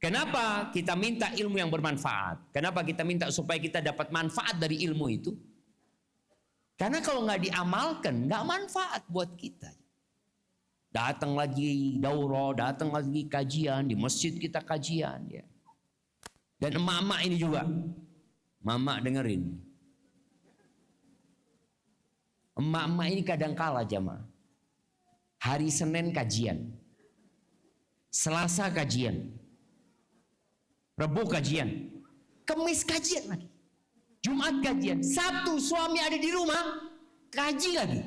kenapa kita minta ilmu yang bermanfaat? Kenapa kita minta supaya kita dapat manfaat dari ilmu itu? Karena kalau nggak diamalkan, nggak manfaat buat kita. Datang lagi daurah, datang lagi kajian, di masjid kita kajian ya. Dan emak-emak ini juga, mama dengerin. Emak-emak ini kadang kala jamaah. Hari Senin kajian. Selasa kajian. Rabu kajian. Kamis kajian lagi. Jumat kajian. Sabtu suami ada di rumah. Kaji lagi.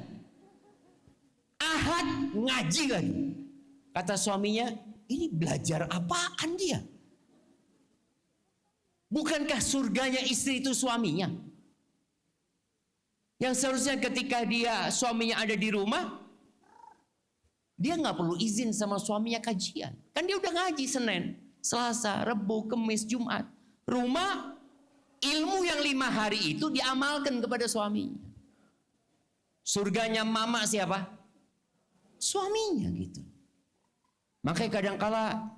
Ahad ngaji lagi. Kata suaminya, ini belajar apaan dia? Bukankah surganya istri itu suaminya? Yang seharusnya ketika suaminya ada di rumah, dia nggak perlu izin sama suaminya kajian. Kan dia udah ngaji Senin, Selasa, Rabu, Kamis, Jumat. Rumah, ilmu yang 5 hari itu diamalkan kepada suaminya. Surganya mama siapa? Suaminya gitu. Makanya kadangkala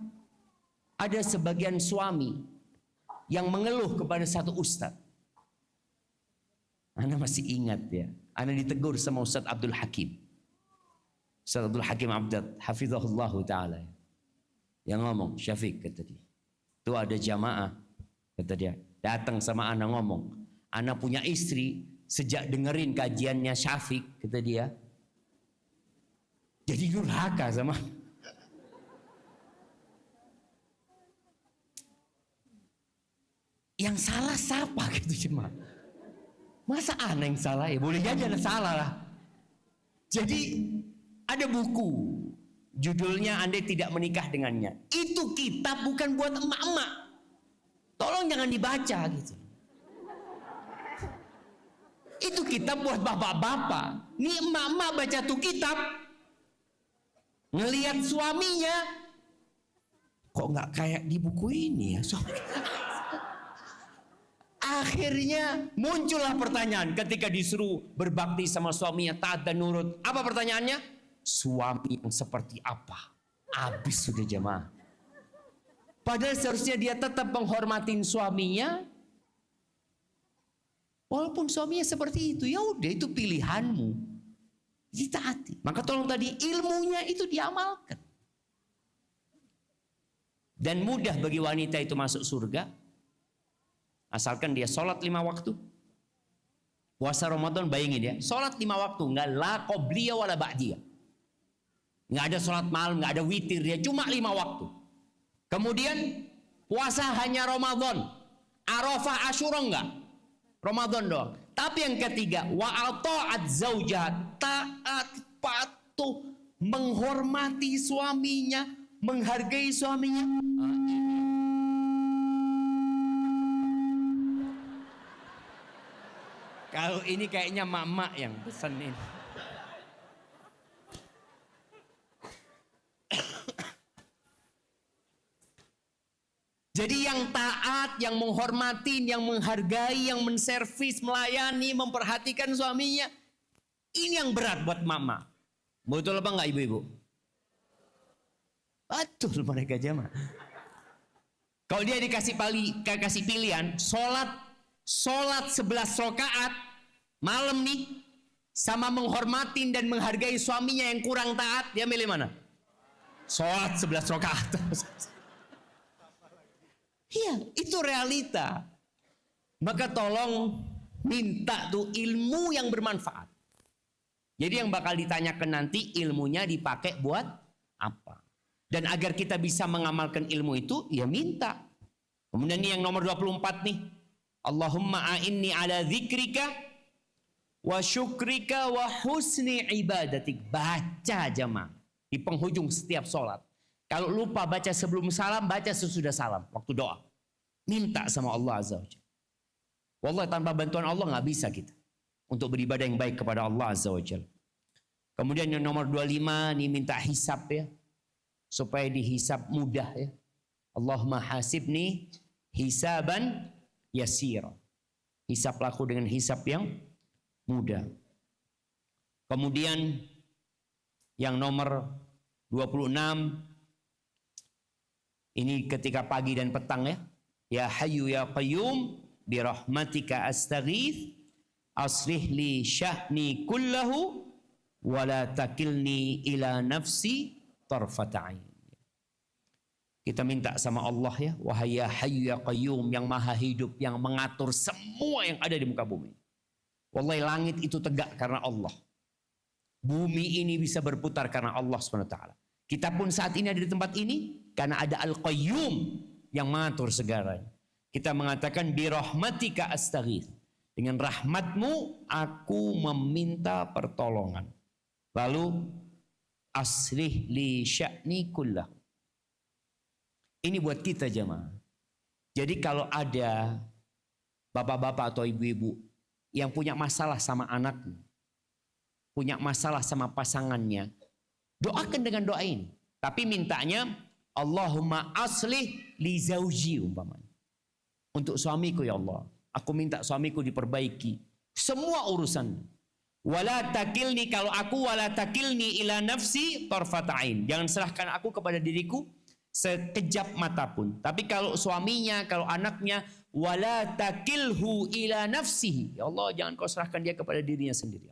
ada sebagian suami yang mengeluh kepada satu ustadz. Ana masih ingat ya. Ana ditegur sama Ustaz Abdul Hakim. Ustaz Abdul Hakim Abdad, hafizahullah ta'ala. Yang ngomong, Syafiq kata dia. Itu ada jamaah, kata dia. Datang sama Ana ngomong. Ana punya istri, sejak dengerin kajiannya Syafiq, kata dia. Jadi durhaka sama. Yang salah siapa gitu jemaah? Masa Ana yang salah ya? Boleh jadi Ana salah lah. Jadi ada buku. Judulnya Anda Tidak Menikah Dengannya. Itu kitab bukan buat emak-emak. Tolong jangan dibaca gitu. Itu kitab buat bapak-bapak. Nih emak-emak baca tuh kitab. Ngelihat suaminya. Kok nggak kayak di buku ini ya? Akhirnya muncullah pertanyaan ketika disuruh berbakti sama suaminya, taat dan nurut. Apa pertanyaannya? Suami yang seperti apa? Habis sudah jemaah. Padahal seharusnya dia tetap menghormatin suaminya. Walaupun suaminya seperti itu, ya udah itu pilihanmu. Ditaati. Maka tolong tadi ilmunya itu diamalkan. Dan mudah bagi wanita itu masuk surga. Asalkan dia sholat 5 waktu. Puasa Ramadan bayangin ya, sholat 5 waktu, nggak la qobliyah wala ba'diyah. Nggak ada sholat malam, nggak ada witir, ya cuma 5 waktu. Kemudian puasa hanya Ramadan, Arafah, Asyura enggak, Ramadan doang. Tapi yang ketiga, wa ata'at zaujah, taat, patuh, menghormati suaminya, menghargai suaminya. Kalau ini kayaknya mak-mak yang pesen ini. Jadi yang taat, yang menghormati, yang menghargai, yang menservis, melayani, memperhatikan suaminya. Ini yang berat buat mak-mak. Betul apa enggak ibu-ibu? Betul mereka jemaah. Kalau dia dikasih pilihan, sholat 11 rakaat malam nih, sama menghormatin dan menghargai suaminya yang kurang taat, dia milih mana? Sholat 11 rakaat. Iya, itu realita. Maka tolong minta tuh ilmu yang bermanfaat. Jadi yang bakal ditanyakan nanti ilmunya dipakai buat apa? Dan agar kita bisa mengamalkan ilmu itu, ya minta. Kemudian ini yang nomor 24 nih. Allahumma a'inni ala dzikrika wa syukrika wa husni ibadatik. Baca jamaah di penghujung setiap sholat. Kalau lupa baca sebelum salam, baca sesudah salam. Waktu doa. Minta sama Allah Azza wa Jalla. Wallahi tanpa bantuan Allah nggak bisa kita. Untuk beribadah yang baik kepada Allah Azza wa Jalla. Kemudian yang nomor 25, ini minta hisab ya. Supaya dihisab mudah ya. Allahumma hasibni hisaban yasira. Hisablah aku dengan hisab yang mudah. Kemudian yang nomor 26, ini ketika pagi dan petang ya. Ya Hayyu ya Qayyum bi rahmatika astaghits aslih li sya'ni kullahu wa la takilni ila nafsi tarfata ain. Kita minta sama Allah ya, wahai ya Hayyu ya Qayyum yang maha hidup, yang mengatur semua yang ada di muka bumi. Wallahi langit itu tegak karena Allah. Bumi ini bisa berputar karena Allah SWT. Kita pun saat ini ada di tempat ini karena ada Al-Qayyum yang mengatur segalanya. Kita mengatakan bi rahmatika astaghits. Dengan rahmatmu aku meminta pertolongan. Lalu aslih li sya'ni kullahu. Ini buat kita jemaah. Jadi kalau ada bapak-bapak atau ibu-ibu yang punya masalah sama anaknya, punya masalah sama pasangannya, doakan dengan doa ini. Tapi mintanya Allahumma aslih li zauji umpamanya. Untuk suamiku ya Allah, aku minta suamiku diperbaiki semua urusan. Wala takilni, kalau aku wala takilni ila nafsi tarfata'in. Jangan serahkan aku kepada diriku sekejap mata pun. Tapi kalau suaminya, kalau anaknya, wala takilhu ila nafsihi. Ya Allah, jangan kau serahkan dia kepada dirinya sendiri.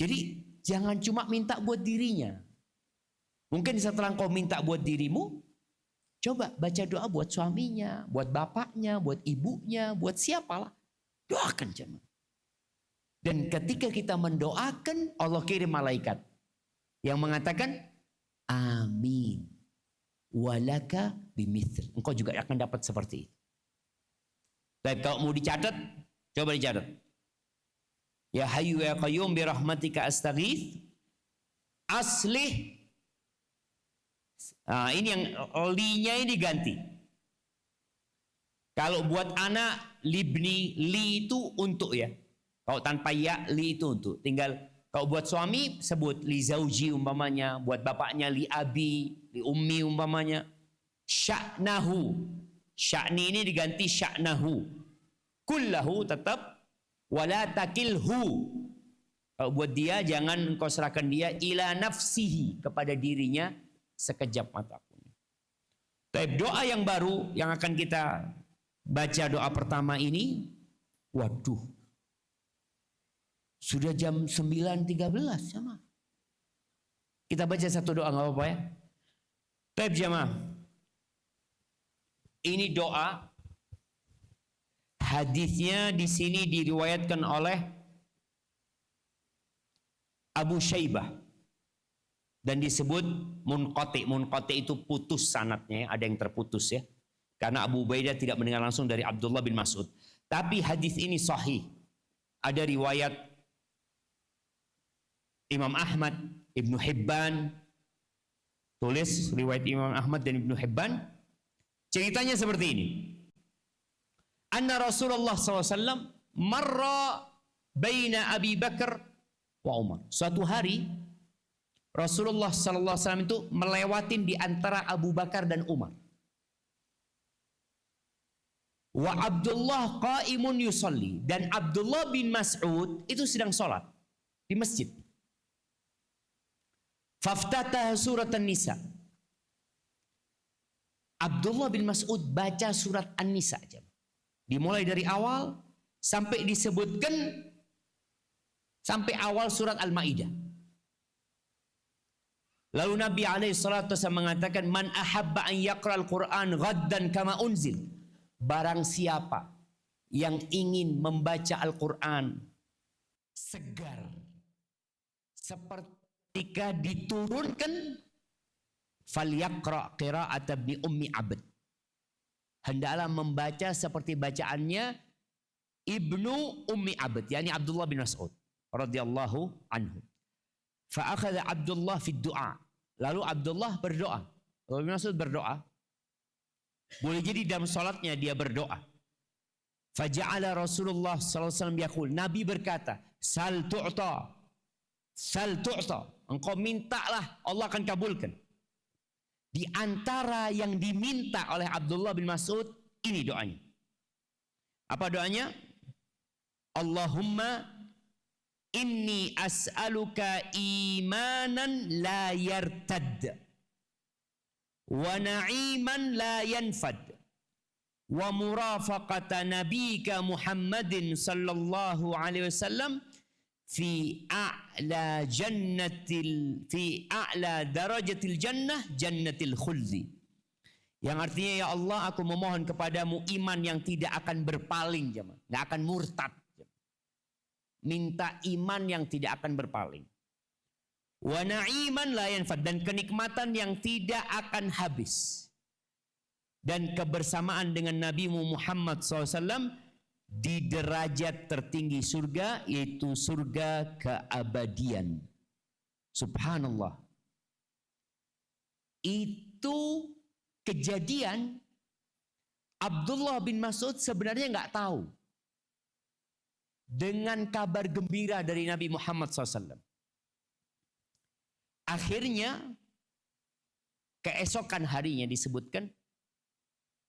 Jadi jangan cuma minta buat dirinya. Mungkin setelah kau minta buat dirimu, coba baca doa buat suaminya, buat bapaknya, buat ibunya, buat siapalah. Doakan jemaah. Dan ketika kita mendoakan, Allah kirim malaikat yang mengatakan amin. Walaka bimithl. Engkau juga akan dapat seperti itu. Baik, kalau mau dicatat, coba dicatat. Ya Hayyu ya Qayyum bi rahmatika astaghits aslih. Nah, ini yang li-nya ini diganti. Kalau buat anak libni, li itu untuk ya. Kalau tanpa ya, li itu untuk. Tinggal kalau buat suami sebut li zauji umpamanya, buat bapaknya li abi, li ummi umpamanya. Sya'nahu. Sya'ni ini diganti sya'nahu. Kullahu tetap wala takilhu. Kalau buat dia jangan kau serahkan dia ila nafsihi, kepada dirinya sekejap mata pun. Tapi doa yang baru yang akan kita baca doa pertama ini, waduh, sudah jam 9.13 sama. Kita baca satu doa nggak apa-apa ya. Baik jemaah, ini doa Hadisnya di sini diriwayatkan oleh Abu Syaibah dan disebut munqati. Munqati itu putus sanadnya, ada yang terputus ya. Karena Abu Ubaidah tidak mendengar langsung dari Abdullah bin Mas'ud. Tapi hadis ini sahih. Ada riwayat Imam Ahmad, Ibnu Hibban, tulis riwayat Imam Ahmad dan Ibnu Hibban. Ceritanya seperti ini. Anna Rasulullah SAW marra baina Abi Bakar wa Umar. Suatu hari Rasulullah SAW itu melewatin di antara Abu Bakar dan Umar. Wa Abdullah qaimun yusalli, dan Abdullah bin Mas'ud itu sedang sholat di masjid. Faftataha surat An-Nisa. Abdullah bin Mas'ud baca surat An-Nisa aja. Dimulai dari awal sampai disebutkan sampai awal surat Al-Maidah. Lalu Nabi SAW mengatakan, man ahabba an yaqra'al Qur'an ghaddan kama unzil. Barang siapa yang ingin membaca Al-Quran segar seperti ketika diturunkan, falyaqra' qira'at ibni ummi abd, hendaklah membaca seperti bacaannya Ibnu Ummi Abd, yakni Abdullah bin Mas'ud radhiyallahu anhu. Fa akhadha Abdullah fi du'a, lalu Abdullah berdoa. Abdullah bin Mas'ud berdoa. Boleh jadi dalam salatnya dia berdoa. Faja'ala Rasulullah sallallahu alaihi wasallam yaqul, Nabi berkata, sal tu'ta, sal tu'ta, engkau mintalah Allah akan kabulkan. Di antara yang diminta oleh Abdullah bin Mas'ud ini doanya. Apa doanya? Allahumma inni as'aluka imanan la yartad, wa na'iman la yanfad, wa murafaqata nabika Muhammadin sallallahu alaihi wasallam fi a'la darajatil jannah jannatil khuldi. Yang artinya, ya Allah, aku memohon kepadamu iman yang tidak akan berpaling, nggak akan murtad. Minta iman yang tidak akan berpaling. Wa na'iman la yanfad, dan kenikmatan yang tidak akan habis. Dan kebersamaan dengan Nabi Muhammad SAW di derajat tertinggi surga, yaitu surga keabadian. Subhanallah. Itu kejadian Abdullah bin Mas'ud sebenarnya nggak tahu dengan kabar gembira dari Nabi Muhammad SAW. Akhirnya keesokan harinya disebutkan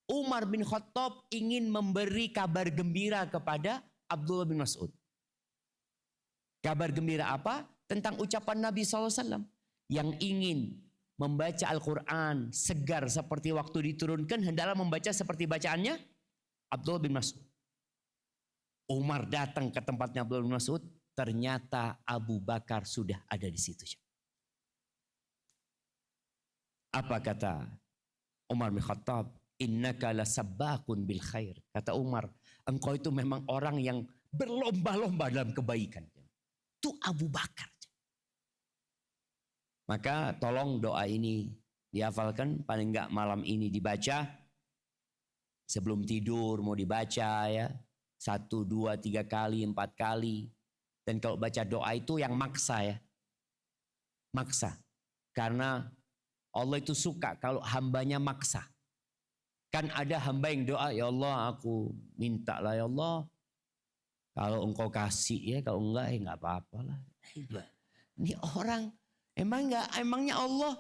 Umar bin Khattab ingin memberi kabar gembira kepada Abdullah bin Mas'ud. Kabar gembira apa? Tentang ucapan Nabi SAW yang ingin membaca Al-Quran segar seperti waktu diturunkan, hendaklah membaca seperti bacaannya Abdullah bin Mas'ud. Umar datang ke tempatnya Abdullah bin Mas'ud, ternyata Abu Bakar sudah ada di situ. Apa kata Umar bin Khattab? Innaka lasabbaqun bil khair. Kata Umar, engkau itu memang orang yang berlomba-lomba dalam kebaikan. Itu Abu Bakar. Maka tolong doa ini dihafalkan, paling enggak malam ini dibaca. Sebelum tidur mau dibaca ya. 1, 2, 3 kali, 4 kali. Dan kalau baca doa itu yang maksa ya. Maksa. Karena Allah itu suka kalau hambanya maksa. Kan ada hamba yang doa, ya Allah aku minta lah ya Allah. Kalau engkau kasih ya, kalau enggak ya enggak apa-apa lah. Ini orang emangnya Allah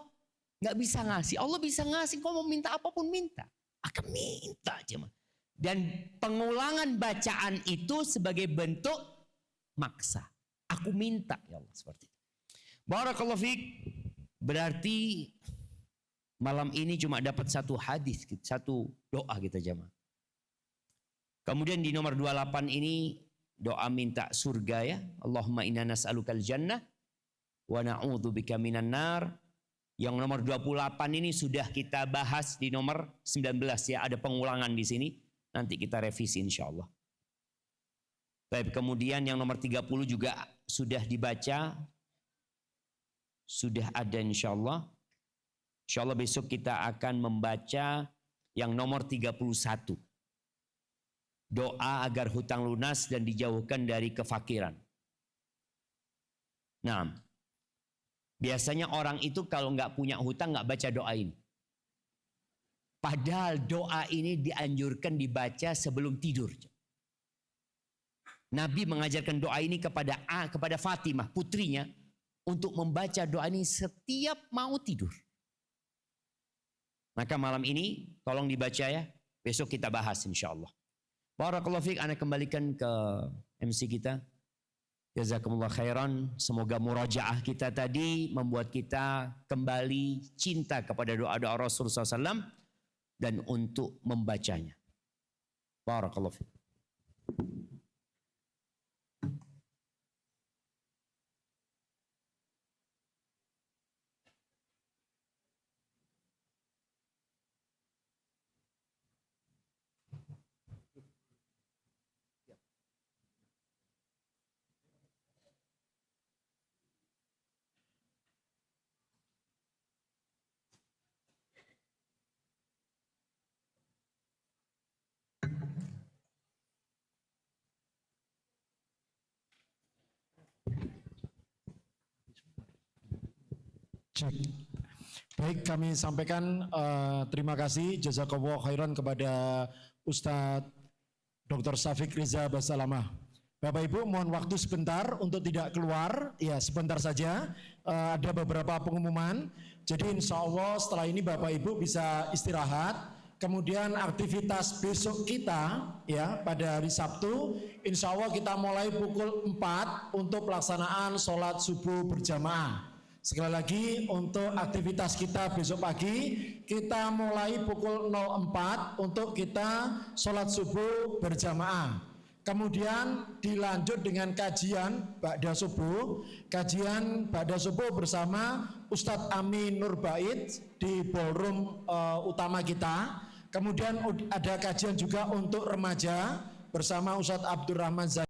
nggak bisa ngasih. Allah bisa ngasih, kau mau minta apapun minta. Akan minta aja. Dan pengulangan bacaan itu sebagai bentuk maksa. Aku minta ya Allah, seperti itu. Barakallahu fiik. Berarti malam ini cuma dapat satu hadis, satu doa kita jamaah. Kemudian di nomor 28 ini doa minta surga ya. Allahumma inna nas'alukal jannah wa na'udzubika minan nar. Yang nomor 28 ini sudah kita bahas di nomor 19 ya. Ada pengulangan di sini. Nanti kita revisi insyaallah. Baik, kemudian yang nomor 30 juga sudah dibaca. Sudah ada insyaallah. Insyaallah besok kita akan membaca yang nomor 31. Doa agar hutang lunas dan dijauhkan dari kefakiran. Nah, biasanya orang itu kalau nggak punya hutang nggak baca doa ini. Padahal doa ini dianjurkan dibaca sebelum tidur. Nabi mengajarkan doa ini kepada Fatimah, putrinya, untuk membaca doa ini setiap mau tidur. Maka malam ini tolong dibaca ya. Besok kita bahas insyaallah. Barakallahu fiik, ana kembalikan ke MC kita. Jazakumullah khairan. Semoga murajaah kita tadi membuat kita kembali cinta kepada doa-doa Rasulullah SAW dan untuk membacanya. Barakallahu fiik. Baik, kami sampaikan terima kasih jazakallahu khairan kepada Ustadz Dr. Syafiq Riza Basalamah. Bapak Ibu mohon waktu sebentar untuk tidak keluar, ya sebentar saja, ada beberapa pengumuman. Jadi insya Allah setelah ini Bapak Ibu bisa istirahat. Kemudian aktivitas besok kita ya pada hari Sabtu, insya Allah kita mulai pukul 4 untuk pelaksanaan sholat subuh berjamaah. Sekali lagi untuk aktivitas kita besok pagi kita mulai pukul 04 untuk kita sholat subuh berjamaah. Kemudian dilanjut dengan kajian ba'da subuh, kajian ba'da subuh bersama Ustadz Amin Nurbait di ballroom utama kita. Kemudian ada kajian juga untuk remaja bersama Ustadz Abdurrahman Zain.